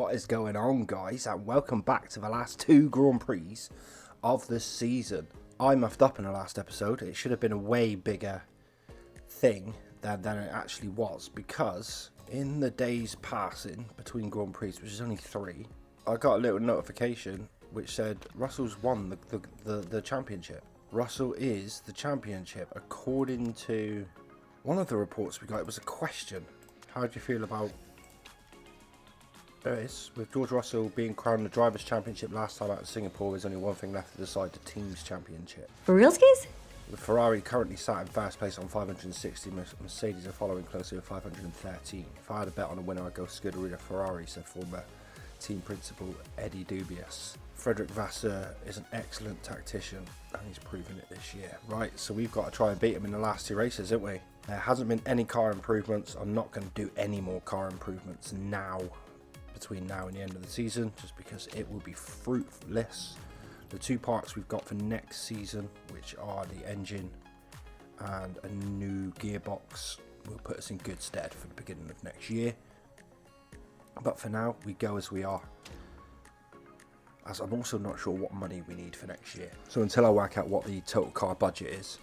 What is going on, guys, and welcome back to the last two Grand Prix of the season. I muffed up in the last episode. It should have been a way bigger thing than it actually was, because in the days passing between Grand Prix, which is only 3, I got a little notification which said Russell's won the championship. Russell is the championship. According to one of the reports we got, it was a question. How do you feel about this? With George Russell being crowned the Drivers' Championship last time out of Singapore, there's only one thing left to decide: the Team's Championship. For realskies? The Ferrari currently sat in first place on 560. Mercedes are following closely with 513. If I had a bet on a winner, I'd go Scuderia Ferrari, said former team principal Eddie Dubious. Frederick Vasseur is an excellent tactician, and he's proven it this year. Right, so we've got to try and beat him in the last 2 races, haven't we? There hasn't been any car improvements. I'm not going to do any more car improvements now, between now and the end of the season, just because it will be fruitless. The 2 parts we've got for next season, which are the engine and a new gearbox, will put us in good stead for the beginning of next year. But for now, we go as we are, as I'm also not sure what money we need for next year. So until I work out what the total car budget is,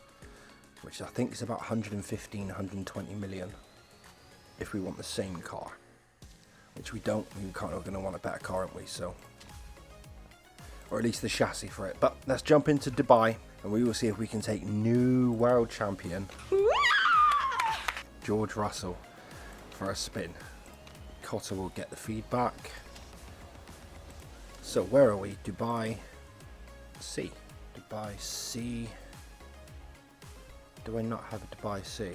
which I think is about 115, 120 million, if we want the same car, which we don't, we're going to want a better car, aren't we? So, or at least the chassis for it. But let's jump into Dubai, and we will see if we can take new world champion George Russell for a spin. Cotter will get the feedback. So where are we? Dubai C. Dubai C. Do I not have a Dubai C?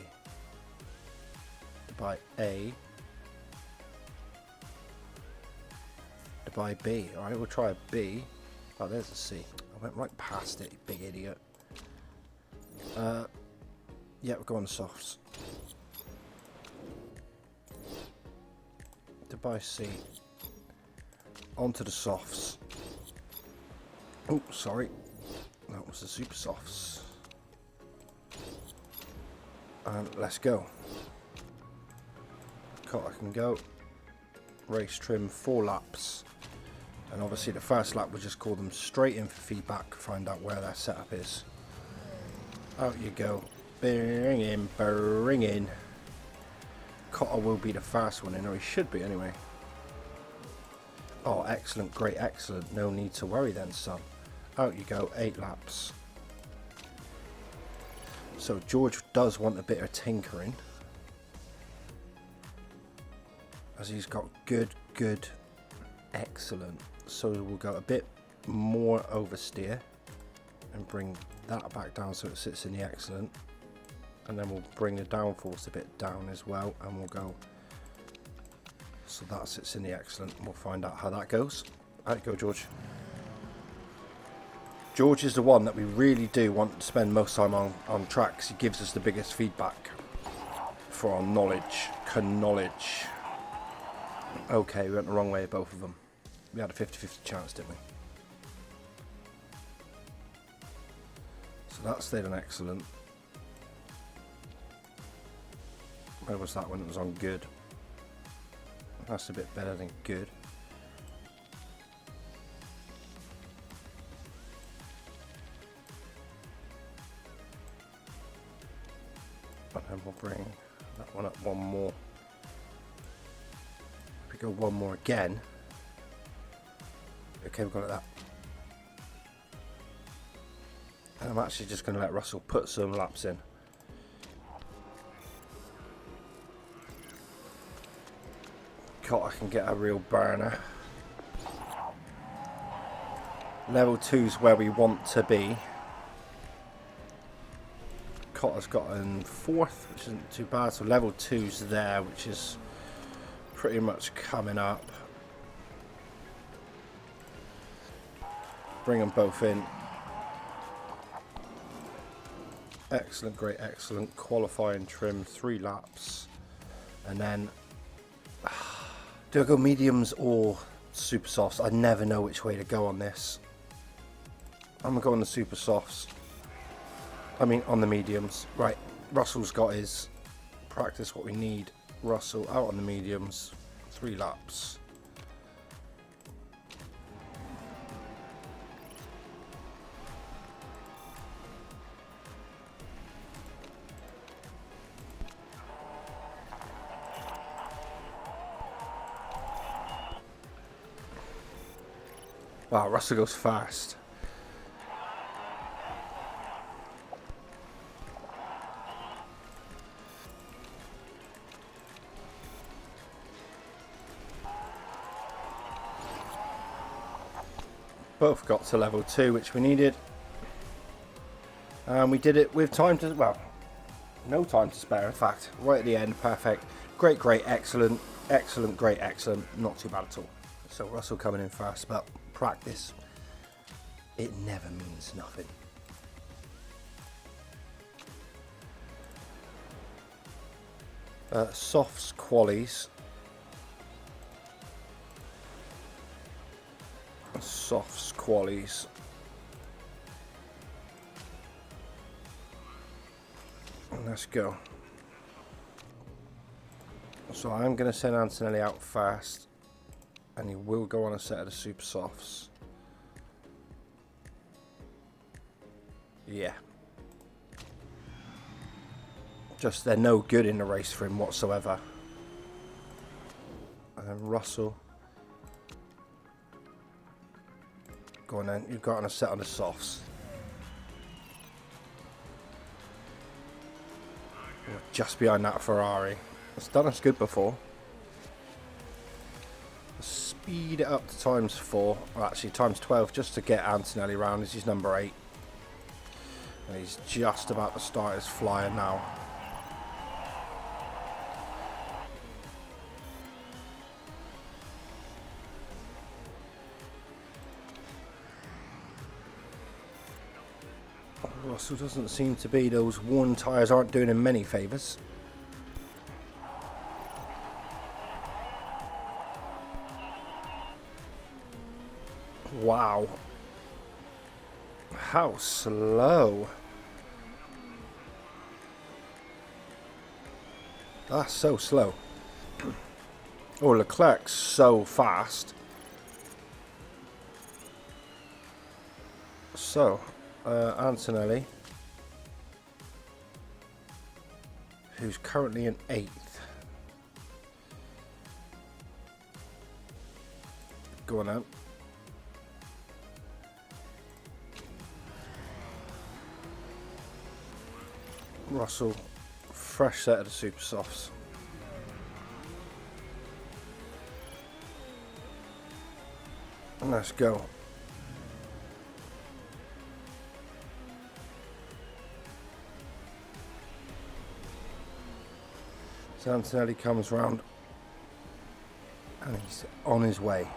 Dubai A. Dubai B. Alright, we'll try a B. Oh, there's a C. I went right past it, big idiot. Yeah, we'll go on the softs. Dubai C. Onto the softs. Oh, sorry. That was the super softs. And let's go. I can go. Race trim 4 laps. And obviously the first lap we'll just call them straight in for feedback, find out where their setup is. Out you go. Bring in, bring in. Cotter will be the first one in, or he should be anyway. Oh, excellent, great, excellent. No need to worry then, son. Out you go, 8 laps. So George does want a bit of tinkering, as he's got good, excellent. So we'll go a bit more oversteer and bring that back down so it sits in the excellent. And then we'll bring the downforce a bit down as well, and we'll go so that sits in the excellent. We'll find out how that goes. Out you go, George. George is the one that we really do want to spend most time on tracks. He gives us the biggest feedback for our knowledge. Okay, we went the wrong way, both of them. We had a 50-50 chance, didn't we? So that stayed on excellent. Where was that when it was on good? That's a bit better than good. And then we'll bring that one up one more. If we go one more again. Okay, we've got it that. And I'm actually just going to let Russell put some laps in. I can get a real burner. Level 2's where we want to be. Cotter's got in 4th, which isn't too bad. So level 2's there, which is pretty much coming up. Bring them both in. Excellent, great, excellent. Qualifying trim, 3 laps. And then do I go mediums or super softs? I never know which way to go on this. I'm going to go on the super softs. I mean on the mediums. Right, Russell's got his practice what we need. Russell out on the mediums. 3 laps. Wow, Russell goes fast. Both got to level 2, which we needed. And we did it with time to, well, no time to spare, in fact. Right at the end, perfect. Great, great, excellent. Excellent, great, excellent. Not too bad at all. So Russell coming in fast, but practice, it never means nothing. Softs qualies. Softs qualies. Let's go. So I'm going to send Antonelli out fast, and he will go on a set of the super softs. Yeah. Just they're no good in the race for him whatsoever. And then Russell. Go on then, you've got on a set on the softs. Just behind that Ferrari. It's done us good before. Speed it up to times 4, or actually times 12, just to get Antonelli round. This is number 8. And he's just about to start his flyer now. Russell doesn't seem to be, those worn tyres aren't doing him many favours. Wow. How slow. That's so slow. Oh, Leclerc's so fast. So, Antonelli, who's currently in 8th. Go on now. Russell, fresh set of the super softs. And let's go. So Antonelli comes round and he's on his way.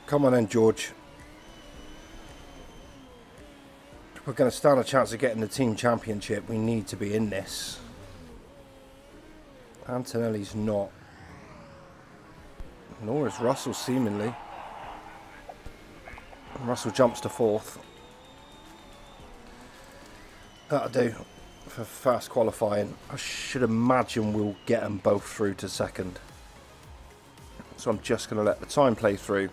Come on then, George. If we're going to stand a chance of getting the team championship, we need to be in this. Antonelli's not. Nor is Russell, seemingly. Russell jumps to 4th. That'll do for fast qualifying. I should imagine we'll get them both through to 2nd. So I'm just going to let the time play through.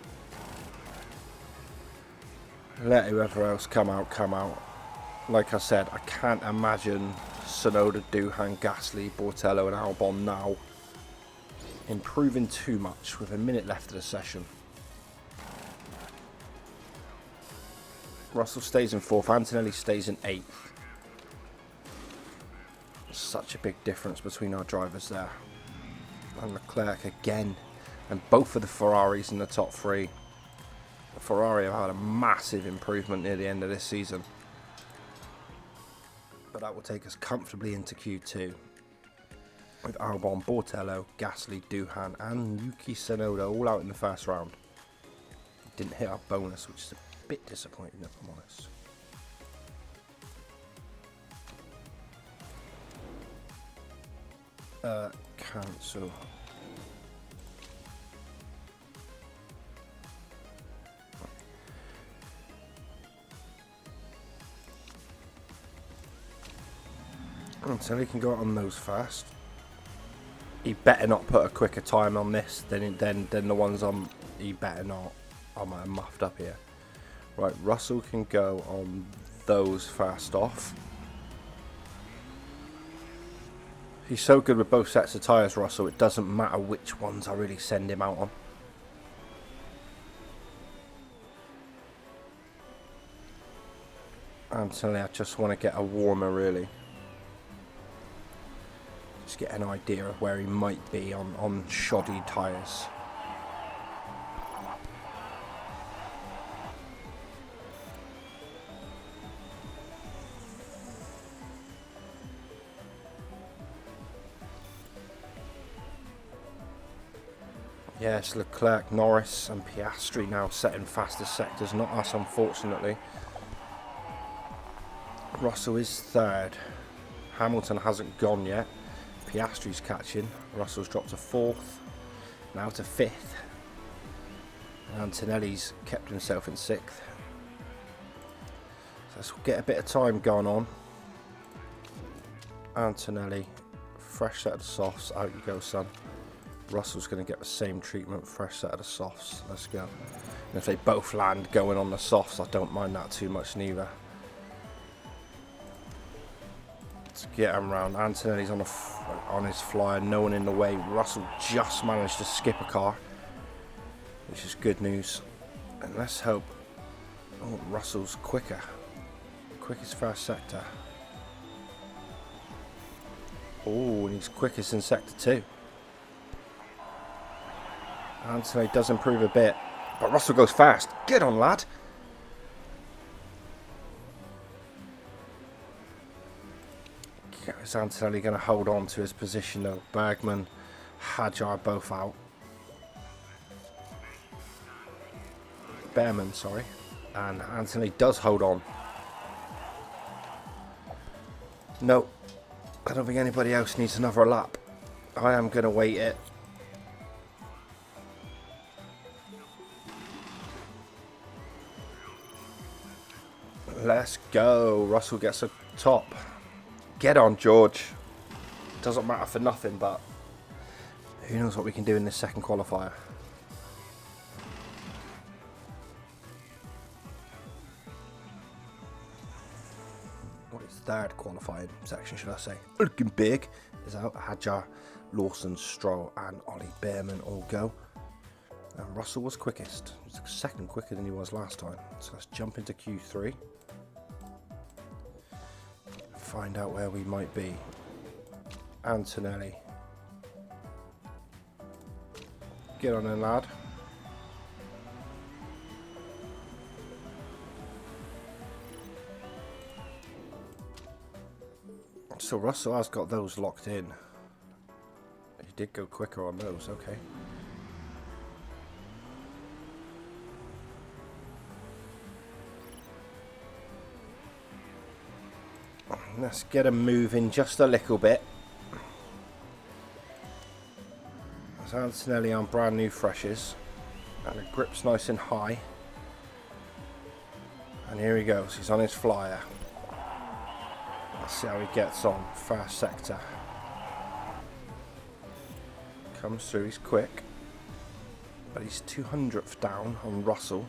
Let whoever else come out, come out. Like I said, I can't imagine Tsunoda, Duhan, Gasly, Bortello and Albon now improving too much with a minute left of the session. Russell stays in 4th, Antonelli stays in 8th. Such a big difference between our drivers there. And Leclerc again. And both of the Ferraris in the top 3. The Ferrari have had a massive improvement near the end of this season. But that will take us comfortably into Q2. With Albon, Bortello, Gasly, Duhan and Yuki Tsunoda all out in the first round. Didn't hit our bonus, which is a bit disappointing if I'm honest. Cancel. So he can go out on those fast. He better not put a quicker time on this than the ones on. He better not. I might have muffed up here. Right, Russell can go on those fast off. He's so good with both sets of tyres, Russell, it doesn't matter which ones I really send him out on. Anthony, I just want to get a warmer, really. Just get an idea of where he might be on shoddy tyres. Yes, Leclerc, Norris and Piastri now setting fastest sectors, not us unfortunately. Russell is third. Hamilton hasn't gone yet. Piastri's catching. Russell's dropped to fourth. Now to fifth. And Antonelli's kept himself in sixth. So let's get a bit of time going on. Antonelli, fresh set of the softs. Out you go, son. Russell's going to get the same treatment, fresh set of the softs. Let's go. And if they both land going on the softs, I don't mind that too much neither. Let's get him round. Antonelli's on his flyer, no one in the way. Russell just managed to skip a car, which is good news. And let's hope Russell's quicker. Quickest first sector. Oh, and he's quickest in sector 2. Anthony does improve a bit, but Russell goes fast. Get on, lad. Is Antonelli going to hold on to his position though? Bergman, Hadjar both out. Behrman, sorry. And Anthony does hold on. No, I don't think anybody else needs another lap. I am going to wait it. Let's go. Russell gets a top. Get on, George. Doesn't matter for nothing, but who knows what we can do in this second qualifier. What is third qualifying section, should I say? Looking big is out. Hadjar, Lawson, Stroll and Ollie Behrman all go. And Russell was quickest. He was a second quicker than he was last time. So let's jump into Q3. Find out where we might be. Antonelli. Get on in, lad. So Russell has got those locked in. He did go quicker on those, okay. Let's get him moving just a little bit. There's Antonelli on brand new freshes. And the grip's nice and high. And here he goes, he's on his flyer. Let's see how he gets on. First sector. Comes through, he's quick. But he's 200th down on Russell,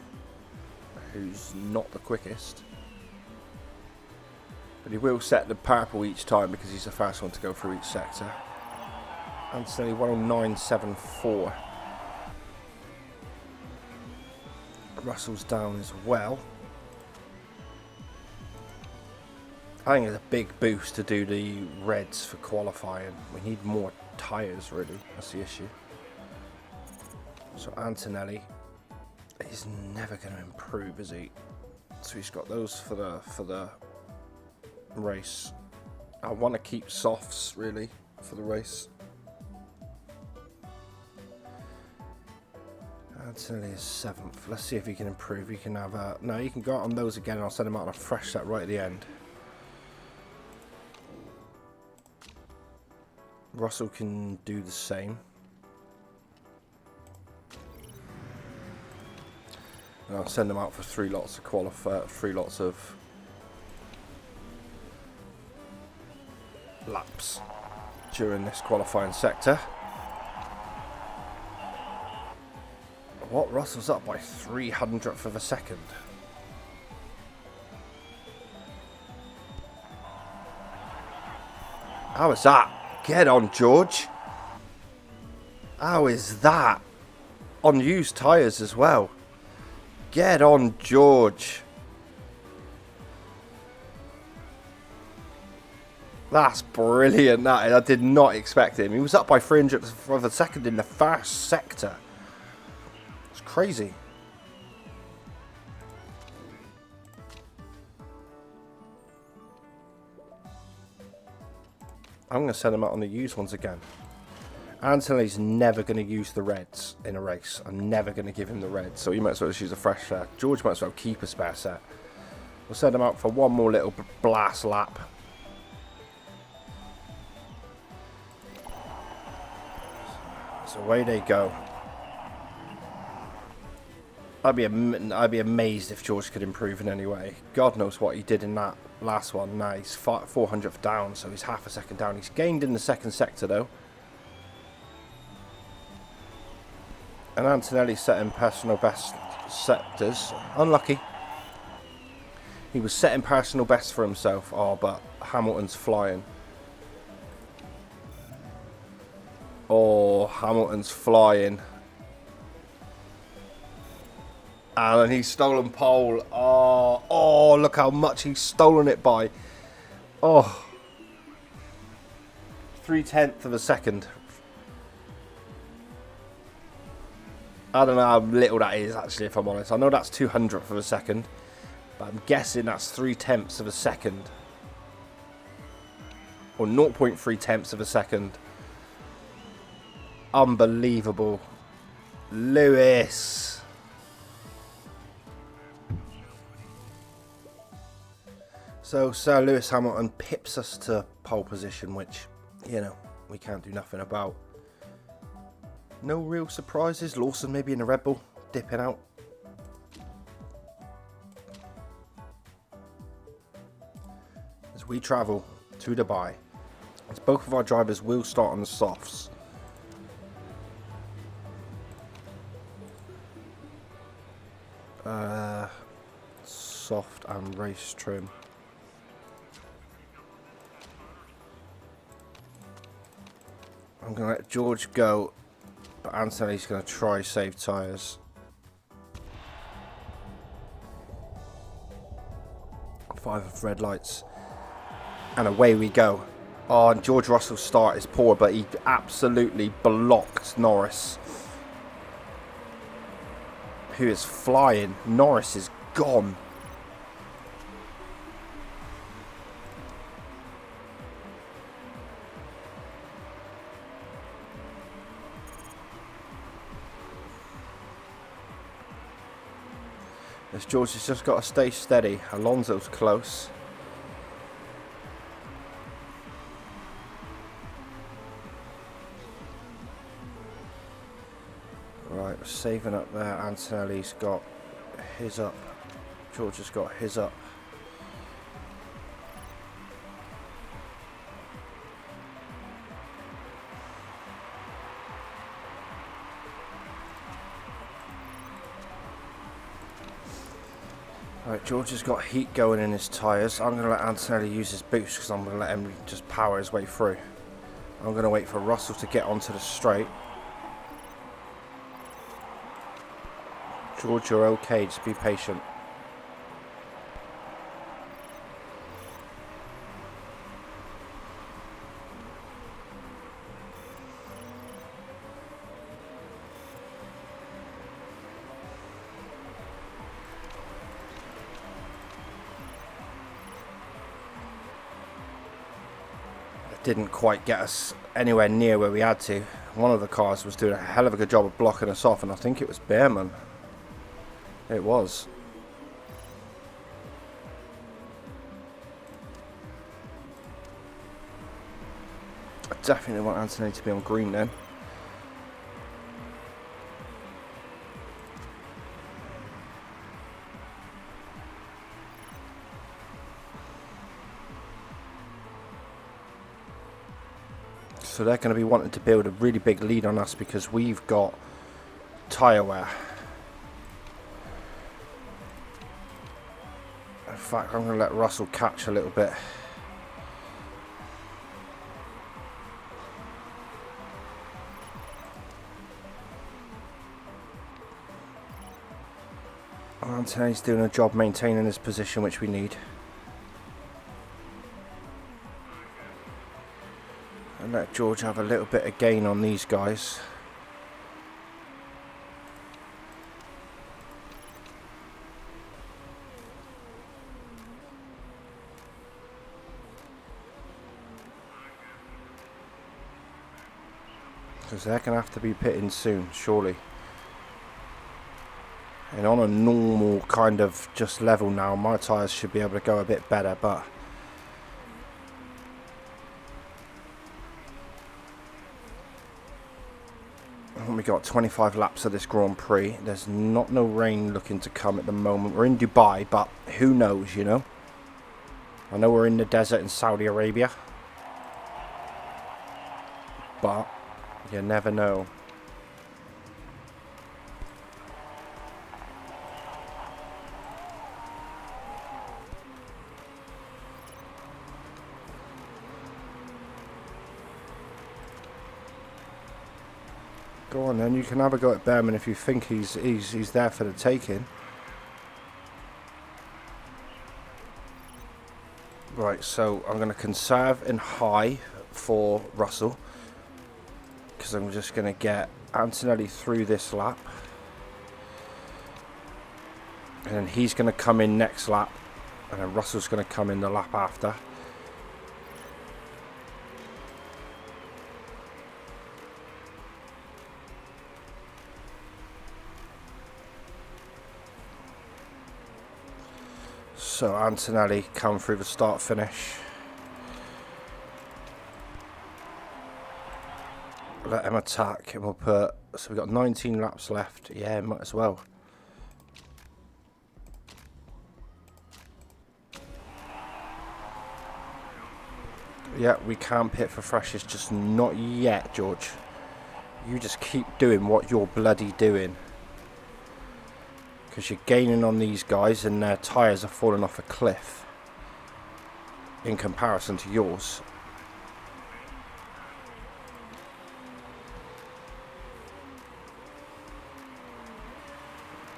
who's not the quickest. But he will set the purple each time because he's the first one to go through each sector. Anthony 109.74. Russell's down as well. I think it's a big boost to do the reds for qualifying. We need more tyres really, that's the issue. So Antonelli is never going to improve, is he? So he's got those for the race. I want to keep softs really for the race. Antonelli is 7th. Let's see if he can improve. He can have a... No, he can go out on those again and I'll send him out on a fresh set right at the end. Russell can do the same. And I'll send them out for 3 lots of qualify, 3 lots of laps during this qualifying sector. What? Russell's up by 300th of a second. How is that? Get on, George. How is that? On used tyres as well. Get on, George. That's brilliant. That I did not expect him. He was up by 300 of a second in the fast sector. It's crazy. I'm going to send him out on the used ones again. Anthony's never going to use the reds in a race. I'm never going to give him the reds, so he might as well just use a fresh set. George might as well keep a spare set. We'll send him out for one more little blast lap. So away they go. I'd be amazed if George could improve in any way. God knows what he did in that last one. Now he's 400th down, so he's half a second down. He's gained in the second sector though. And Antonelli's setting personal best sectors. Unlucky. He was setting personal best for himself. Oh, but Hamilton's flying. Oh, Hamilton's flying. And he's stolen pole. Oh, look how much he's stolen it by. Oh. 0.3 of a second. I don't know how little that is, actually, if I'm honest. I know that's 200th of a second. But I'm guessing that's 0.3 of a second. Or 0.3 of a second. Unbelievable. Lewis. So Sir Lewis Hamilton pips us to pole position, which, you know, we can't do nothing about. No real surprises. Lawson maybe in the Red Bull, dipping out. As we travel to Dubai, as both of our drivers will start on the softs. Soft and race trim. I'm going to let George go, but Anthony's going to try save tyres. 5 of red lights. And away we go. Oh, and George Russell's start is poor, but he absolutely blocked Norris, who is flying. Norris is gone. As George has just got to stay steady. Alonso's close. Right, we're saving up there. Antonelli's got his up. George has got his up. Right, George has got heat going in his tyres. I'm going to let Antonelli use his boost because I'm going to let him just power his way through. I'm going to wait for Russell to get onto the straight. George, you're okay, just be patient. Didn't quite get us anywhere near where we had to. One of the cars was doing a hell of a good job of blocking us off, and I think it was Behrman. It was. I definitely want Anthony to be on green then. So they're going to be wanting to build a really big lead on us because we've got tyre wear. In fact, I'm going to let Russell catch a little bit. Anthony's doing a job maintaining his position, which we need. And let George have a little bit of gain on these guys. Because they're going to have to be pitting soon, surely. And on a normal kind of just level now, my tyres should be able to go a bit better, but we got 25 laps of this Grand Prix. There's no rain looking to come at the moment. We're in Dubai, but who knows, you know? I know we're in the desert in Saudi Arabia, but you never know. Go on then, you can have a go at Behrman if you think he's there for the taking. Right, so I'm going to conserve in high for Russell, because I'm just going to get Antonelli through this lap, and then he's going to come in next lap, and then Russell's going to come in the lap after. So Antonelli come through the start finish. Let him attack, and we'll put, so we've got 19 laps left. Yeah, might as well. Yeah, we can pit for freshes, just not yet, George. You just keep doing what you're bloody doing. Because you're gaining on these guys and their tyres are falling off a cliff in comparison to yours.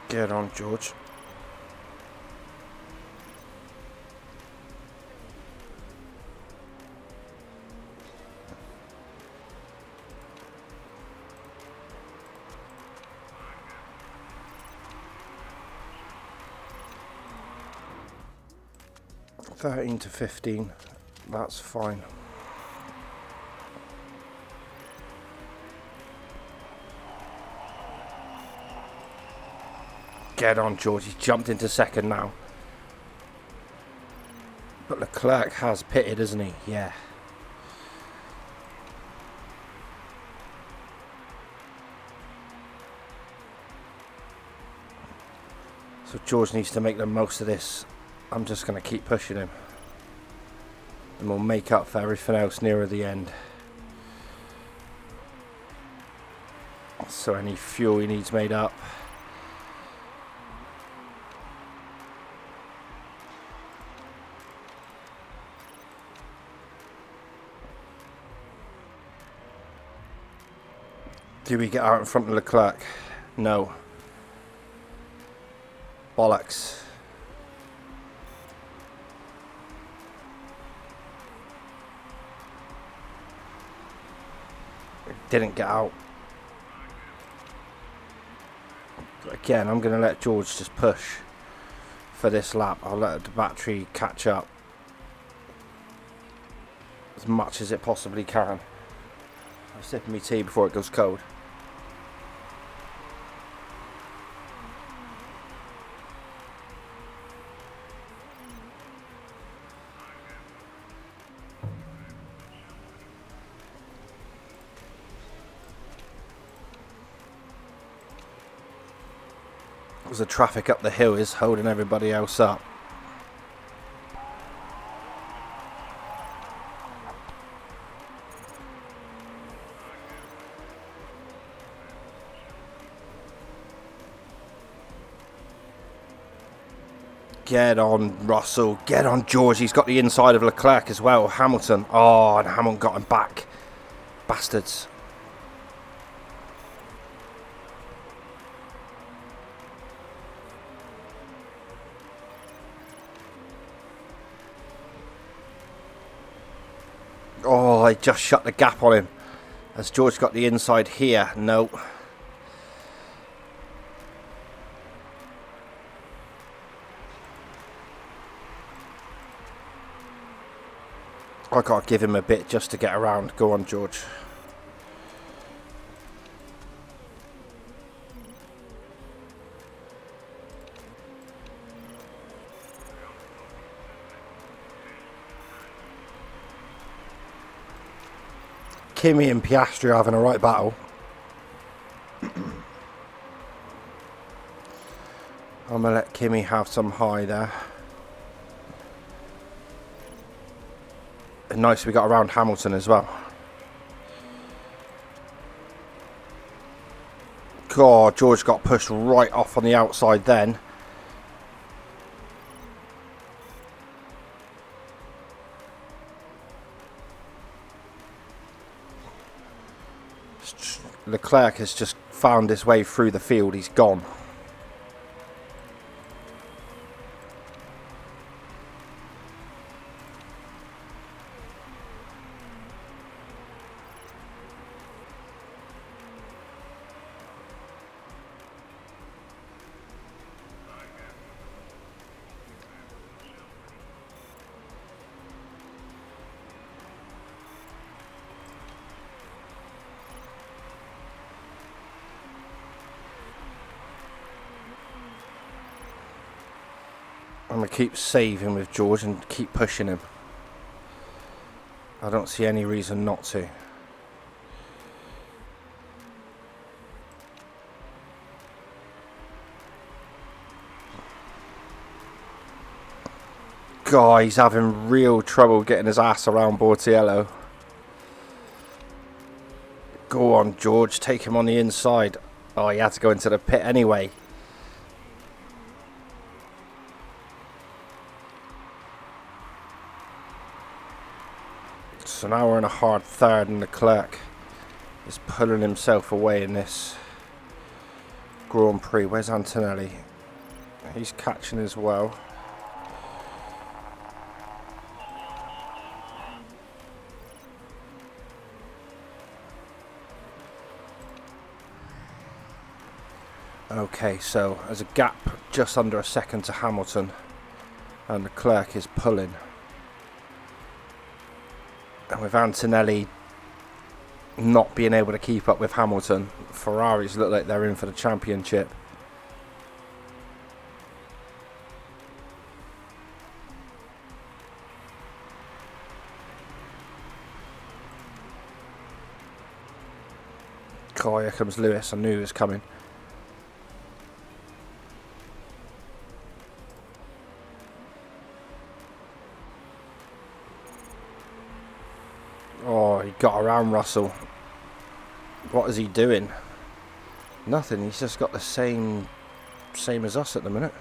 Get on, George. $13 to $15, that's fine. Get on, George, he's jumped into second now. But Leclerc has pitted, hasn't he? Yeah. So George needs to make the most of this. I'm just going to keep pushing him, and we'll make up for everything else nearer the end. So any fuel he needs made up. Do we get out in front of Leclerc? No. Bollocks. Didn't get out. Again, I'm going to let George just push for this lap. I'll let the battery catch up as much as it possibly can. I'm sipping my tea before it goes cold. Because the traffic up the hill is holding everybody else up. Get on, Russell. Get on, George. He's got the inside of Leclerc as well. Hamilton. Oh, and Hamilton got him back. Bastards. I just shut the gap on him. Has George got the inside here? No. I gotta give him a bit just to get around. Go on, George. Kimi and Piastri are having a right battle. I'm gonna let Kimi have some high there. And nice we got around Hamilton as well. God, George got pushed right off on the outside then. Leclerc has just found his way through the field. He's gone. I'm going to keep saving with George and keep pushing him. I don't see any reason not to. God, he's having real trouble getting his ass around Bortiello. Go on, George, take him on the inside. Oh, he had to go into the pit anyway. So now we're in a hard third and Leclerc is pulling himself away in this Grand Prix. Where's Antonelli? He's catching as well. Okay, so there's a gap just under a second to Hamilton and Leclerc is pulling. And with Antonelli not being able to keep up with Hamilton, Ferraris look like they're in for the championship. Oh, here comes Lewis. I knew he was coming. Oh, he got around Russell. What is he doing? Nothing. He's just got the same as us at the minute.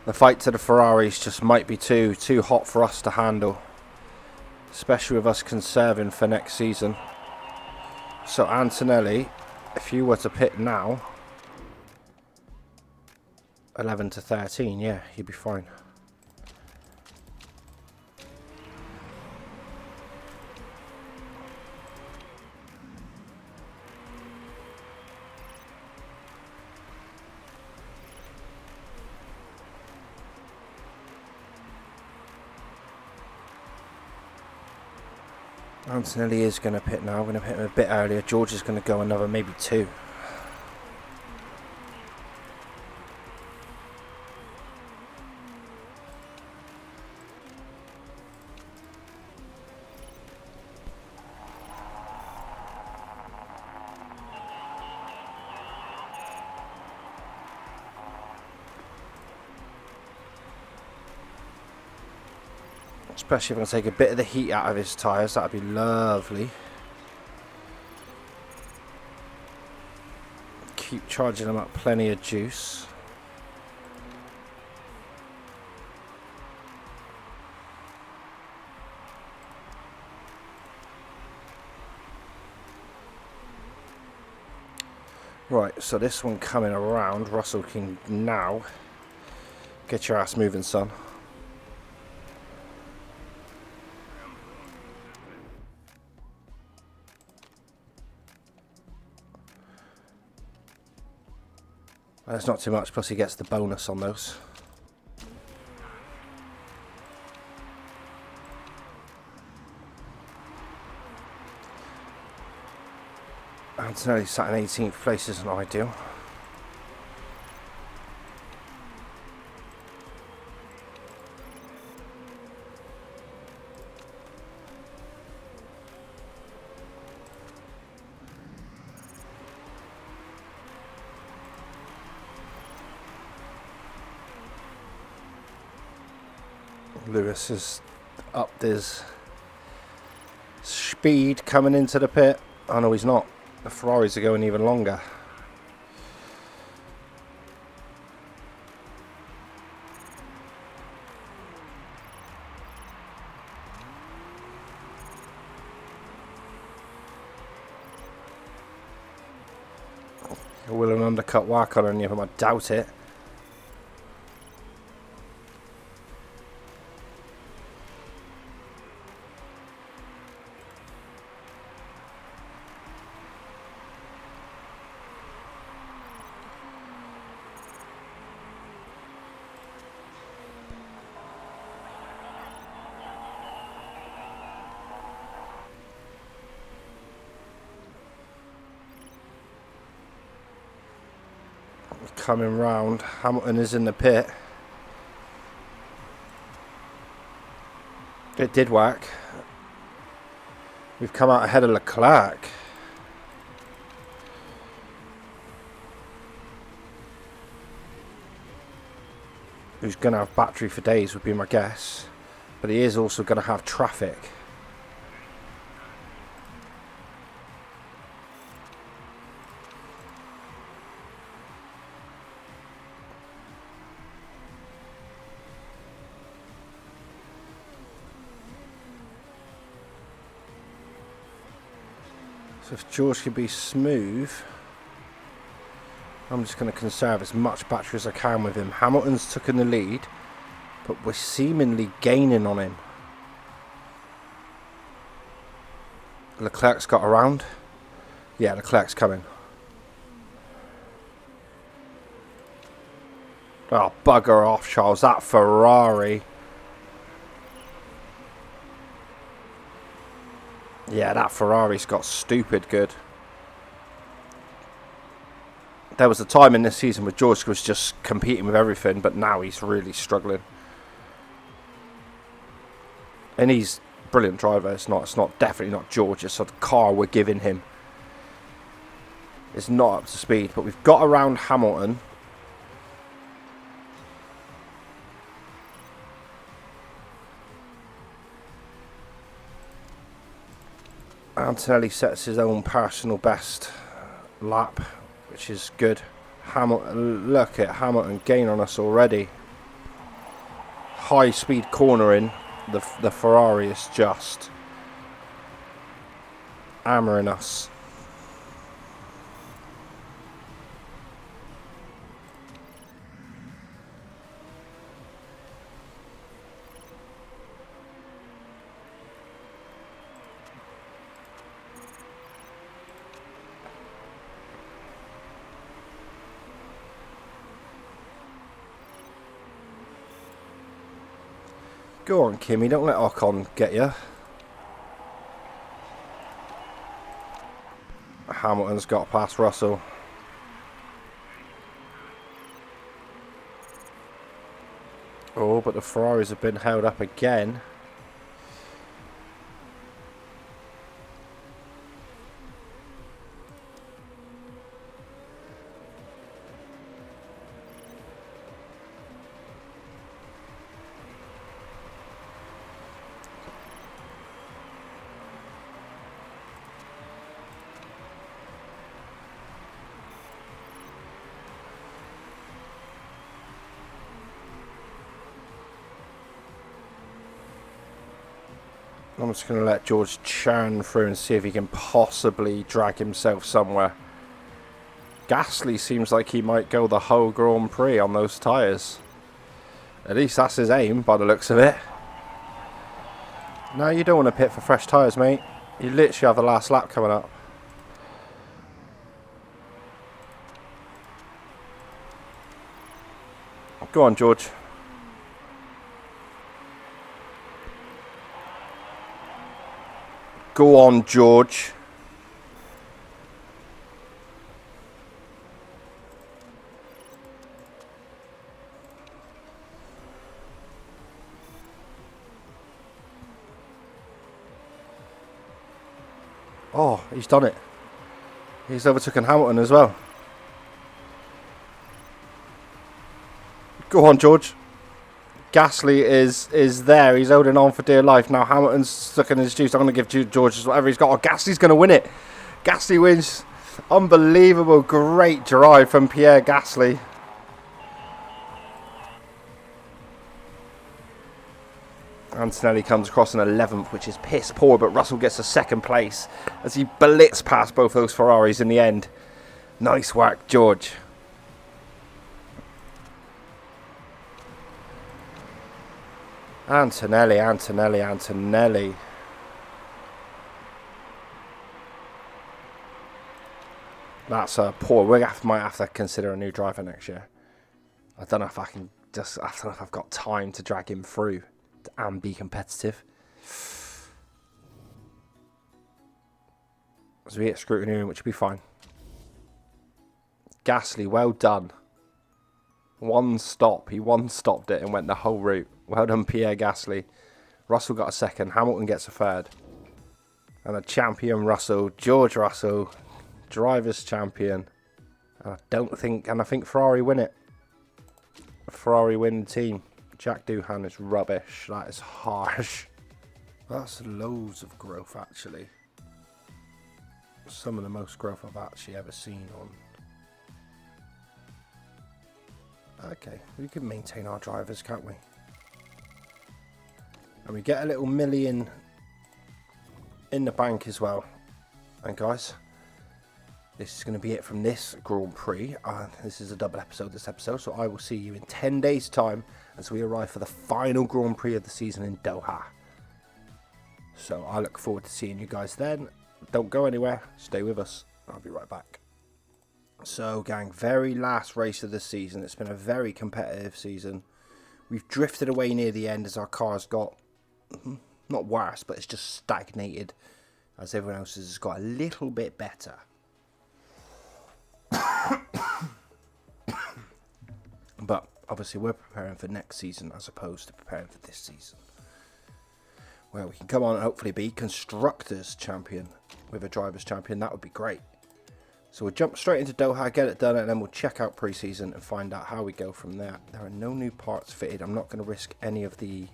The fight to the Ferraris just might be too hot for us to handle, especially with us conserving for next season. So Antonelli, if you were to pit now, 11 to 13, yeah, he'd be fine. Antonelli is going to pit now. I'm going to pit him a bit earlier. George is going to go another maybe 2. Especially if I can take a bit of the heat out of his tyres, that'd be lovely. Keep charging them up, plenty of juice. Right, so this one coming around, Russell can now get your ass moving, son. That's not too much, plus he gets the bonus on those. Antonelli sat in 18th place isn't ideal. Lewis has upped his speed coming into the pit. Oh no, he's not. The Ferraris are going even longer. Will an undercut work on any of them? I doubt it. Coming round, Hamilton is in the pit. It did work. We've come out ahead of Leclerc. Who's going to have battery for days would be my guess. But he is also going to have traffic. So if George can be smooth, I'm just going to conserve as much battery as I can with him. Hamilton's taken the lead, but we're seemingly gaining on him. Leclerc's got around. Yeah, Leclerc's coming. Oh, bugger off, Charles. That Ferrari. Yeah, that Ferrari's got stupid good. There was a time in this season where George was just competing with everything, but now he's really struggling. And he's a brilliant driver. It's not definitely not George. It's the car we're giving him. It's not up to speed, but we've got around Hamilton. Antonelli sets his own personal best lap, which is good. Hamilton, look at Hamilton gain on us already. High speed cornering, the Ferrari is just hammering us. Go on, Kimmy, don't let Ocon get you. Hamilton's got past Russell. Oh, but the Ferraris have been held up again. I'm just going to let George churn through and see if he can possibly drag himself somewhere. Gasly seems like he might go the whole Grand Prix on those tyres. At least that's his aim by the looks of it. No, you don't want to pit for fresh tyres, mate. You literally have the last lap coming up. Go on, George. Go on, George. Oh, he's done it. He's overtaken Hamilton as well. Go on, George. Gasly is there. He's holding on for dear life. Now Hamilton's stuck in his juice. I'm going to give George whatever he's got. Oh, Gasly's going to win it. Gasly wins. Unbelievable. Great drive from Pierre Gasly. Antonelli comes across in 11th, which is piss poor, but Russell gets a second place as he blitzed past both those Ferraris in the end. Nice work, George. Antonelli. That's poor. We might have to consider a new driver next year. I don't know if I can just. I don't know if I've got time to drag him through and be competitive. So we get scrutiny in, which will be fine. Gasly, well done. One stop. He one-stopped it and went the whole route. Well done, Pierre Gasly. Russell got a second. Hamilton gets a third. And a champion Russell. George Russell. Drivers' champion. I think Ferrari win it. Ferrari win the team. Jack Doohan is rubbish. That is harsh. That's loads of growth, actually. Some of the most growth I've actually ever seen on. Okay, we can maintain our drivers, can't we? And we get a little million in the bank as well. And guys, this is going to be it from this Grand Prix. This is a double episode, this episode. So I will see you in 10 days' time as we arrive for the final Grand Prix of the season in Doha. So I look forward to seeing you guys then. Don't go anywhere. Stay with us. I'll be right back. So, gang, very last race of the season. It's been a very competitive season. We've drifted away near the end as our cars got, not worse, but it's just stagnated as everyone else has got a little bit better. But obviously we're preparing for next season as opposed to preparing for this season, where we can come on and hopefully be Constructors Champion with a Drivers Champion. That would be great. So we'll jump straight into Doha, get it done, and then we'll check out pre-season and find out how we go from there. There are no new parts fitted. I'm not going to risk any of the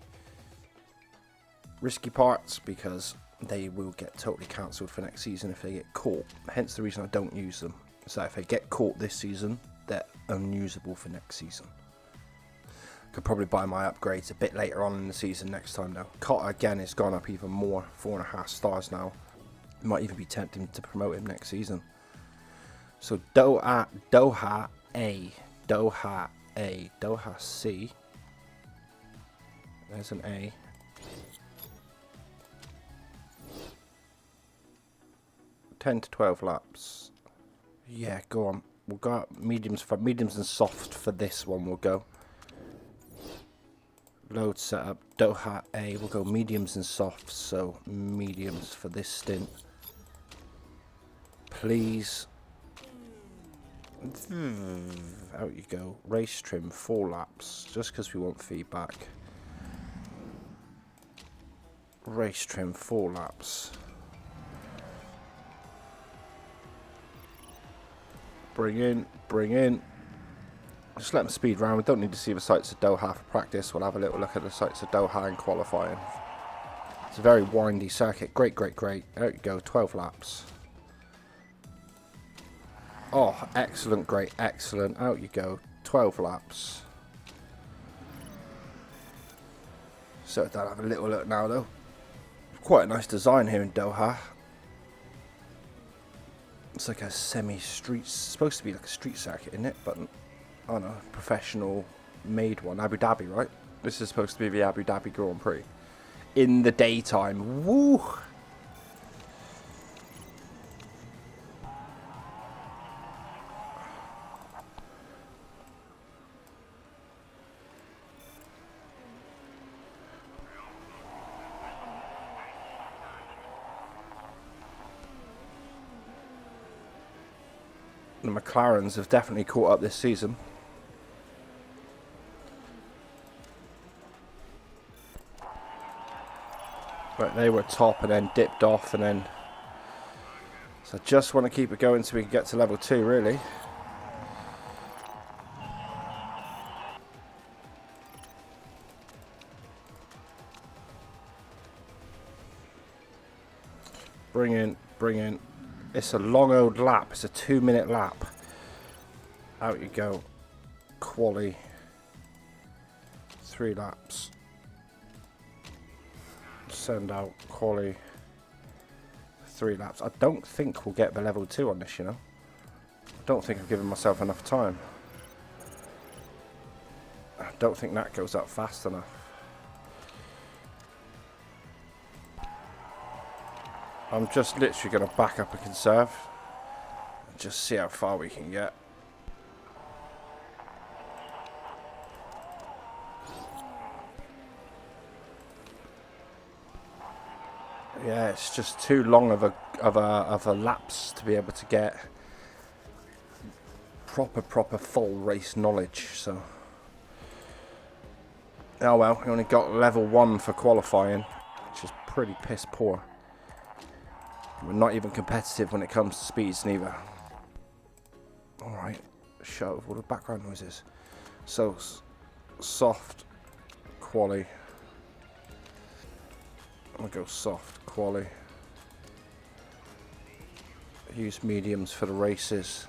risky parts because they will get totally cancelled for next season if they get caught. Hence the reason I don't use them. So if they get caught this season, they're unusable for next season. Could probably buy my upgrades a bit later on in the season next time though. Cotta again has gone up even more, 4.5 stars now. Might even be tempting to promote him next season. So Doha A, Doha C. There's an A. $10 to 12 laps. Yeah, go on. We'll go mediums and soft for this one. We'll go load setup. Doha A. We'll go mediums and softs. So mediums for this stint. Please. Out you go. Race trim 4 laps. Just because we want feedback. Race trim 4 laps. Bring in. Just let them speed round. We don't need to see the sights of Doha for practice. We'll have a little look at the sights of Doha in qualifying. It's a very windy circuit. Great. There you go. 12 laps. Oh, excellent, great, excellent. Out you go. 12 laps. So I'll have a little look now though. Quite a nice design here in Doha. It's like a semi-street, it's supposed to be like a street circuit, isn't it? But I don't know, professional made one. Abu Dhabi, right? This is supposed to be the Abu Dhabi Grand Prix. In the daytime. Woo! The McLarens have definitely caught up this season. But they were top and then dipped off, and then... So I just want to keep it going so we can get to level 2, really. Bring in, bring in. It's a long old lap. It's a 2-minute lap. Out you go. Quali. 3 laps. Send out. Quali. 3 laps. I don't think we'll get the level 2 on this, you know. I don't think I've given myself enough time. I don't think that goes up fast enough. I'm just literally going to back up and conserve. And just see how far we can get. Yeah, it's just too long of a lapse to be able to get proper full race knowledge. So, oh well, we only got level 1 for qualifying, which is pretty piss poor. We're not even competitive when it comes to speeds neither. Alright, shut up with all the background noises. So, soft, quali. I'm going to go soft, quali. Use mediums for the races.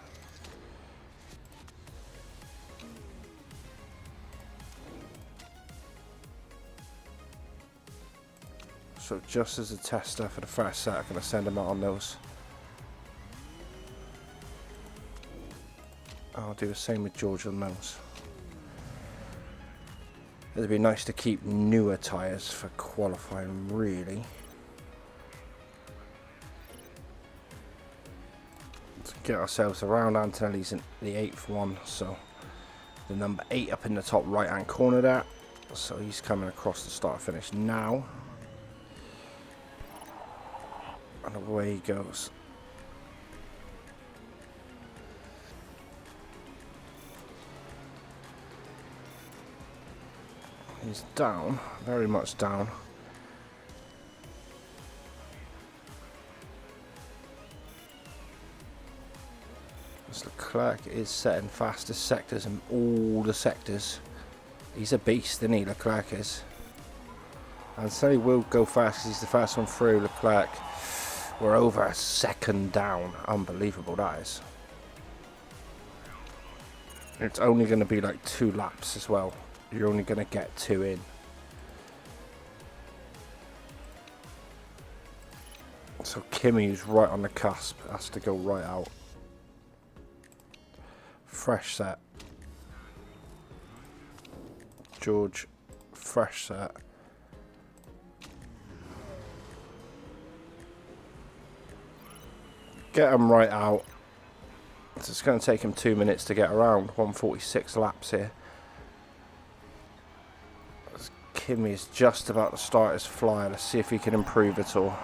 So just as a tester for the first set, I'm going to send them out on those. I'll do the same with George on those. It'd be nice to keep newer tyres for qualifying, really. To get ourselves around. Antonelli's in the 8th one, so the number 8 up in the top right hand corner there. So he's coming across the start finish now. And away he goes. He's down, very much down. As Leclerc is setting fastest sectors in all the sectors. He's a beast, isn't he, Leclerc is? And so he will go fast because he's the first one through. Leclerc, we're over a second down. Unbelievable, that is. It's only going to be like 2 laps as well. You're only going to get 2 in. So Kimi, who's right on the cusp, has to go right out. Fresh set. George, fresh set. Get him right out. So it's going to take him 2 minutes to get around. 146 laps here. Kimi is just about to start his fly. Let's see if he can improve at all.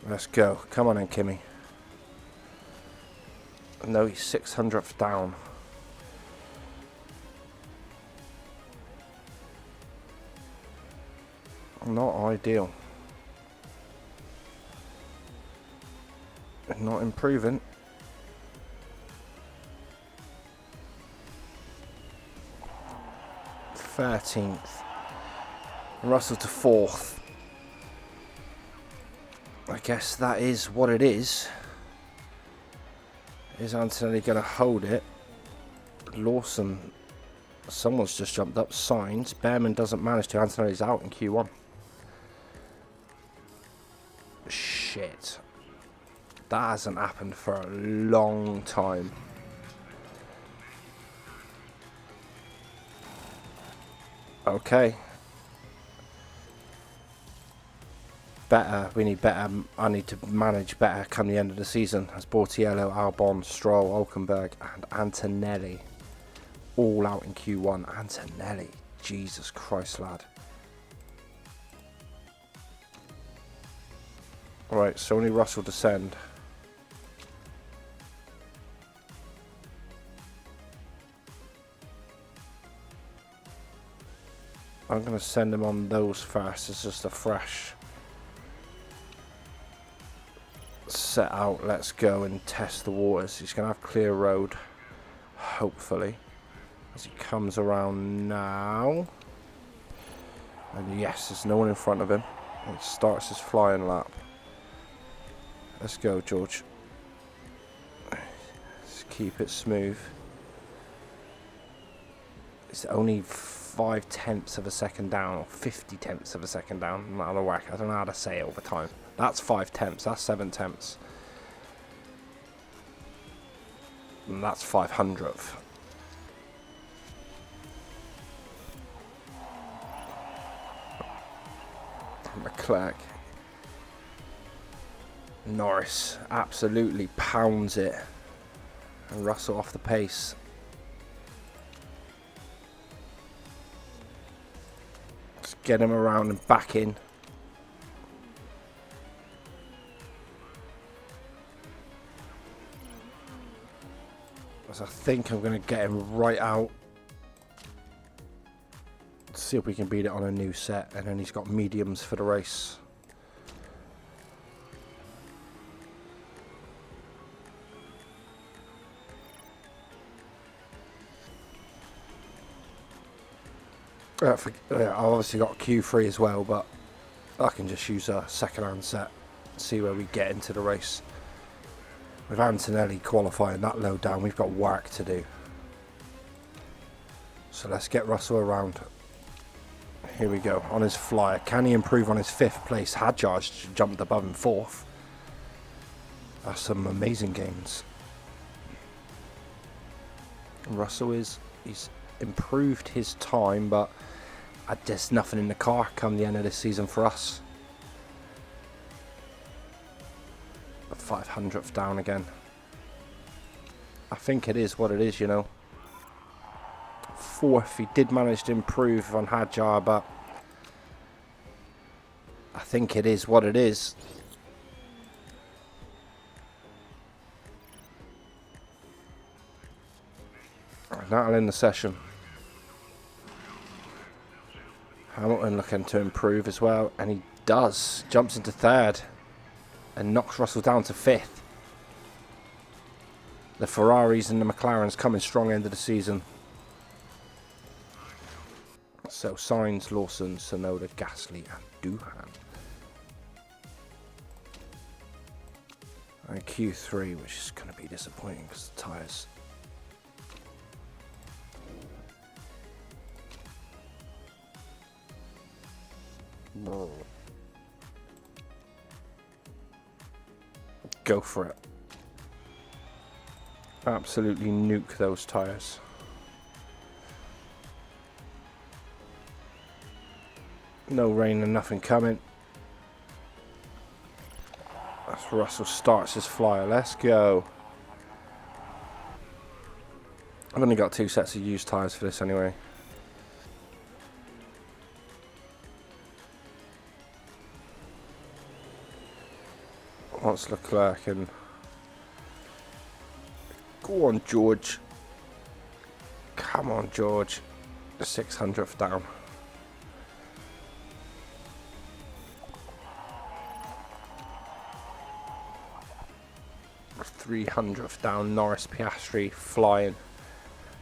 Let's go. Come on in, Kimi. No, he's 600th down. Not ideal. Not improving. '13th. Russell to 4th. I guess that is what it is. Is Antonelli going to hold it? Lawson. Someone's just jumped up. Signs. Behrman doesn't manage to. Antonelli's out in Q1. Shit. That hasn't happened for a long time. Okay. Better. We need better. I need to manage better come the end of the season. As Bortiello, Albon, Stroll, Hülkenberg and Antonelli all out in Q1. Antonelli. Jesus Christ, lad. Right, so only Russell descend. I'm going to send him on those first. It's just a fresh set out. Let's go and test the waters. He's going to have clear road, hopefully, as he comes around now. And yes, there's no one in front of him. It starts his flying lap. Let's go, George. Let's keep it smooth. It's only 5/10 of a second down, or 50/10 of a second down. I'm out of whack. I don't know how to say it over time. That's 5/10. That's 7/10. And that's 500th. Leclerc. Norris absolutely pounds it. And Russell off the pace. Let's get him around and back in. As I think I'm going to get him right out. See if we can beat it on a new set, and then he's got mediums for the race. I've obviously got Q3 as well, but I can just use a second-hand set, see where we get into the race. With Antonelli qualifying that low down, we've got work to do. So let's get Russell around. Here we go, on his flyer. Can he improve on his 5th place? Hadjar's jumped above him 4th. That's some amazing gains. Russell he's improved his time, but there's nothing in the car come the end of this season for us. A 500th down again. I think it is what it is, you know. 4th, he did manage to improve on Hadjar, but I think it is what it is. That'll end the session. Hamilton looking to improve as well, and he does. Jumps into 3rd and knocks Russell down to 5th. The Ferraris and the McLarens coming strong end of the season. So Sainz, Lawson, Tsunoda, Gasly and Doohan. And Q3, which is going to be disappointing because the tyres. Go for it. Absolutely nuke those tyres. No rain and nothing coming. As Russell starts his flyer. Let's go. I've only got 2 sets of used tyres for this anyway. Once Leclerc and go on, George. Come on, George. The 600th down. 300th down. Norris, Piastri flying.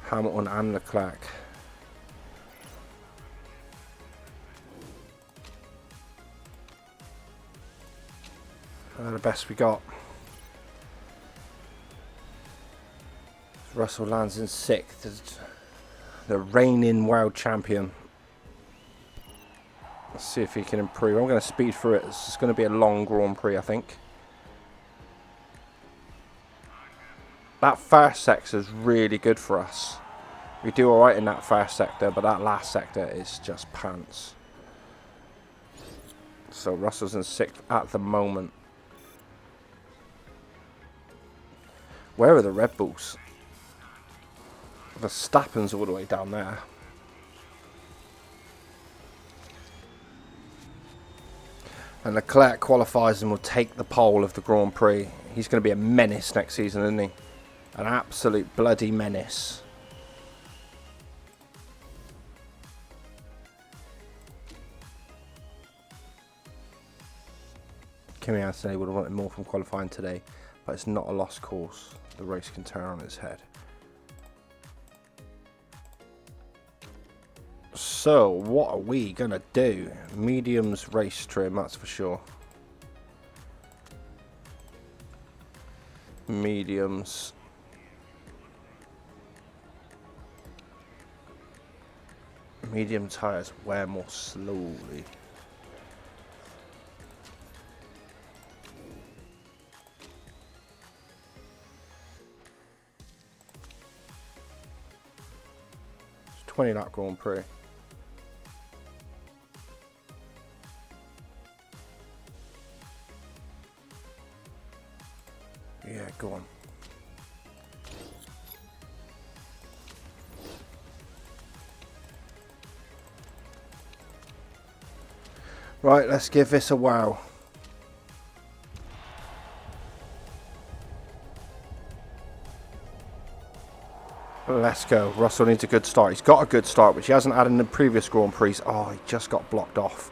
Hamilton and Leclerc. The best we got. Russell lands in 6th. The reigning world champion. Let's see if he can improve. I'm going to speed through it. It's going to be a long Grand Prix, I think. That first sector is really good for us. We do alright in that first sector, but that last sector is just pants. So Russell's in 6th at the moment. Where are the Red Bulls? Verstappen's all the way down there. And Leclerc qualifies and will take the pole of the Grand Prix. He's going to be a menace next season, isn't he? An absolute bloody menace. Kimi Antonelli would have wanted more from qualifying today, but it's not a lost cause. The race can turn on its head. So, what are we going to do? Mediums race trim, that's for sure. Mediums. Medium tyres wear more slowly. It's 20 lap Grand Prix. Yeah, go on. Right, let's give this a wow. Let's go. Russell needs a good start. He's got a good start, which he hasn't had in the previous Grand Prix. Oh, he just got blocked off.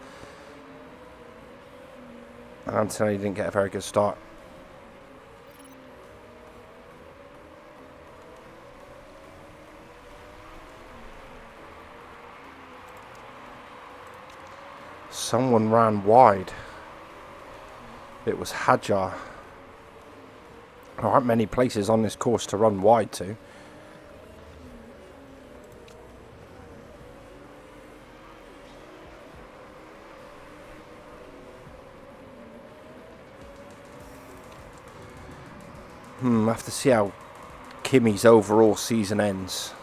Antonelli didn't get a very good start. Someone ran wide. It was Hadjar. There aren't many places on this course to run wide to. I have to see how Kimi's overall season ends.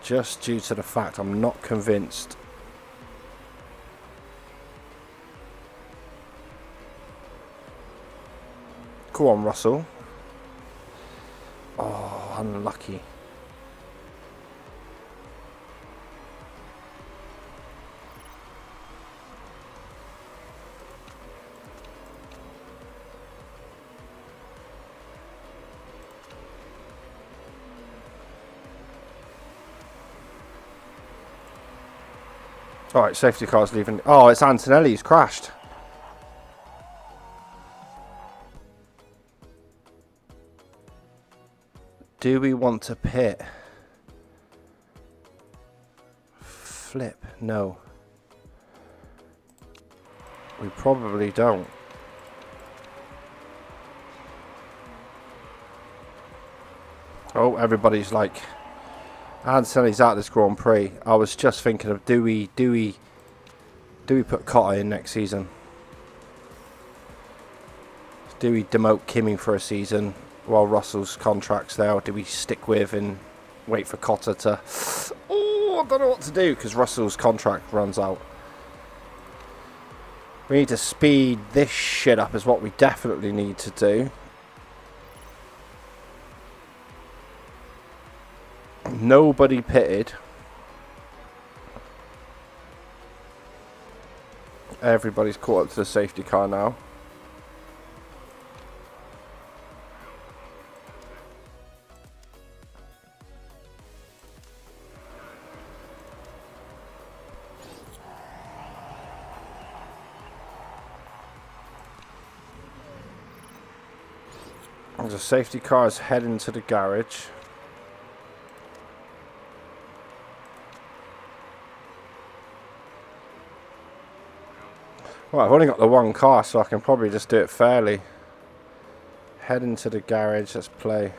Just due to the fact I'm not convinced. Go on, Russell. Oh, unlucky. Alright, safety car's leaving. Oh, it's Antonelli. He's crashed. Do we want to pit? Flip? No. We probably don't. Oh, everybody's like, Antonelli's out this Grand Prix. I was just thinking of do we put Cotter in next season? Do we demote Kimi for a season while Russell's contract's there, or do we stick with and wait for Cotter to... Oh, I don't know what to do because Russell's contract runs out. We need to speed this shit up is what we definitely need to do. Nobody pitted. Everybody's caught up to the safety car now. The safety car is heading to the garage. Well, I've only got the one car, so I can probably just do it fairly. Heading to the garage, let's play.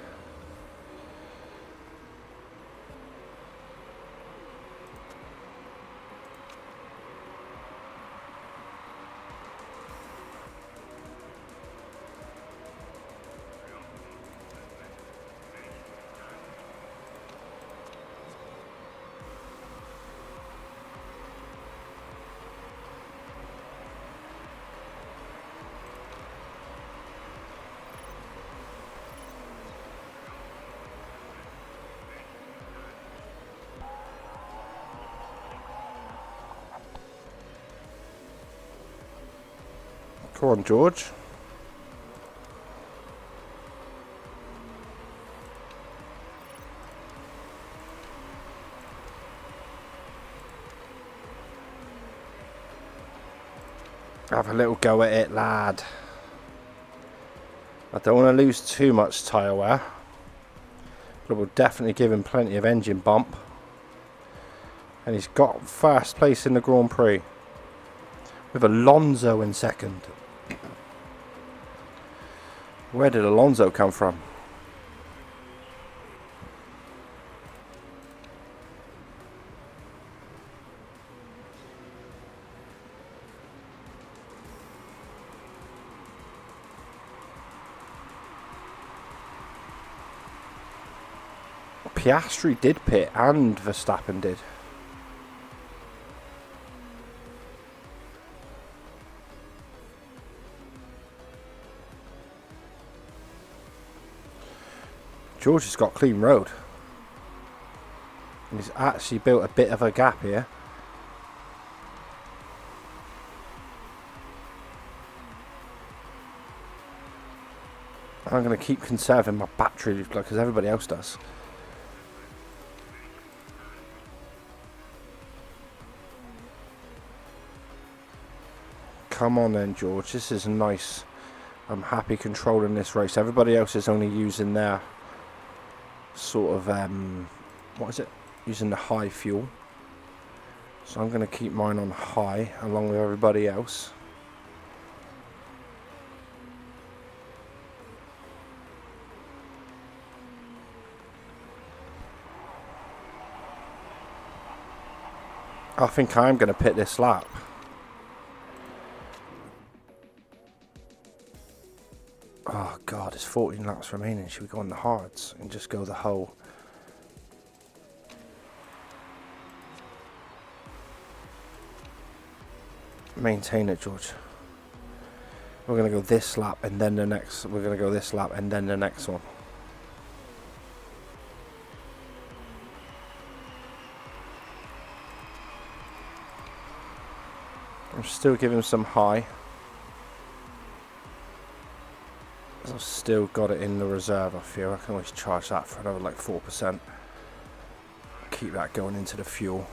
Come on, George. Have a little go at it, lad. I don't want to lose too much tyre wear, but we'll definitely give him plenty of engine bump. And he's got first place in the Grand Prix with Alonso in second. Where did Alonso come from? Piastri did pit and Verstappen did. George has got clean road. And he's actually built a bit of a gap here. I'm going to keep conserving my battery like as everybody else does. Come on then, George. This is nice. I'm happy controlling this race. Everybody else is only using their sort of, what is it? Using the high fuel. So I'm going to keep mine on high along with everybody else. I think I'm going to pit this lap. Oh god, there's 14 laps remaining. Should we go on the hards and just go the whole? Maintain it, George. We're going to go this lap and then the next. We're going to go this lap and then the next one. I'm still giving some high. I've still got it in the reserve, I feel. I can always charge that for another like 4%. Keep that going into the fuel.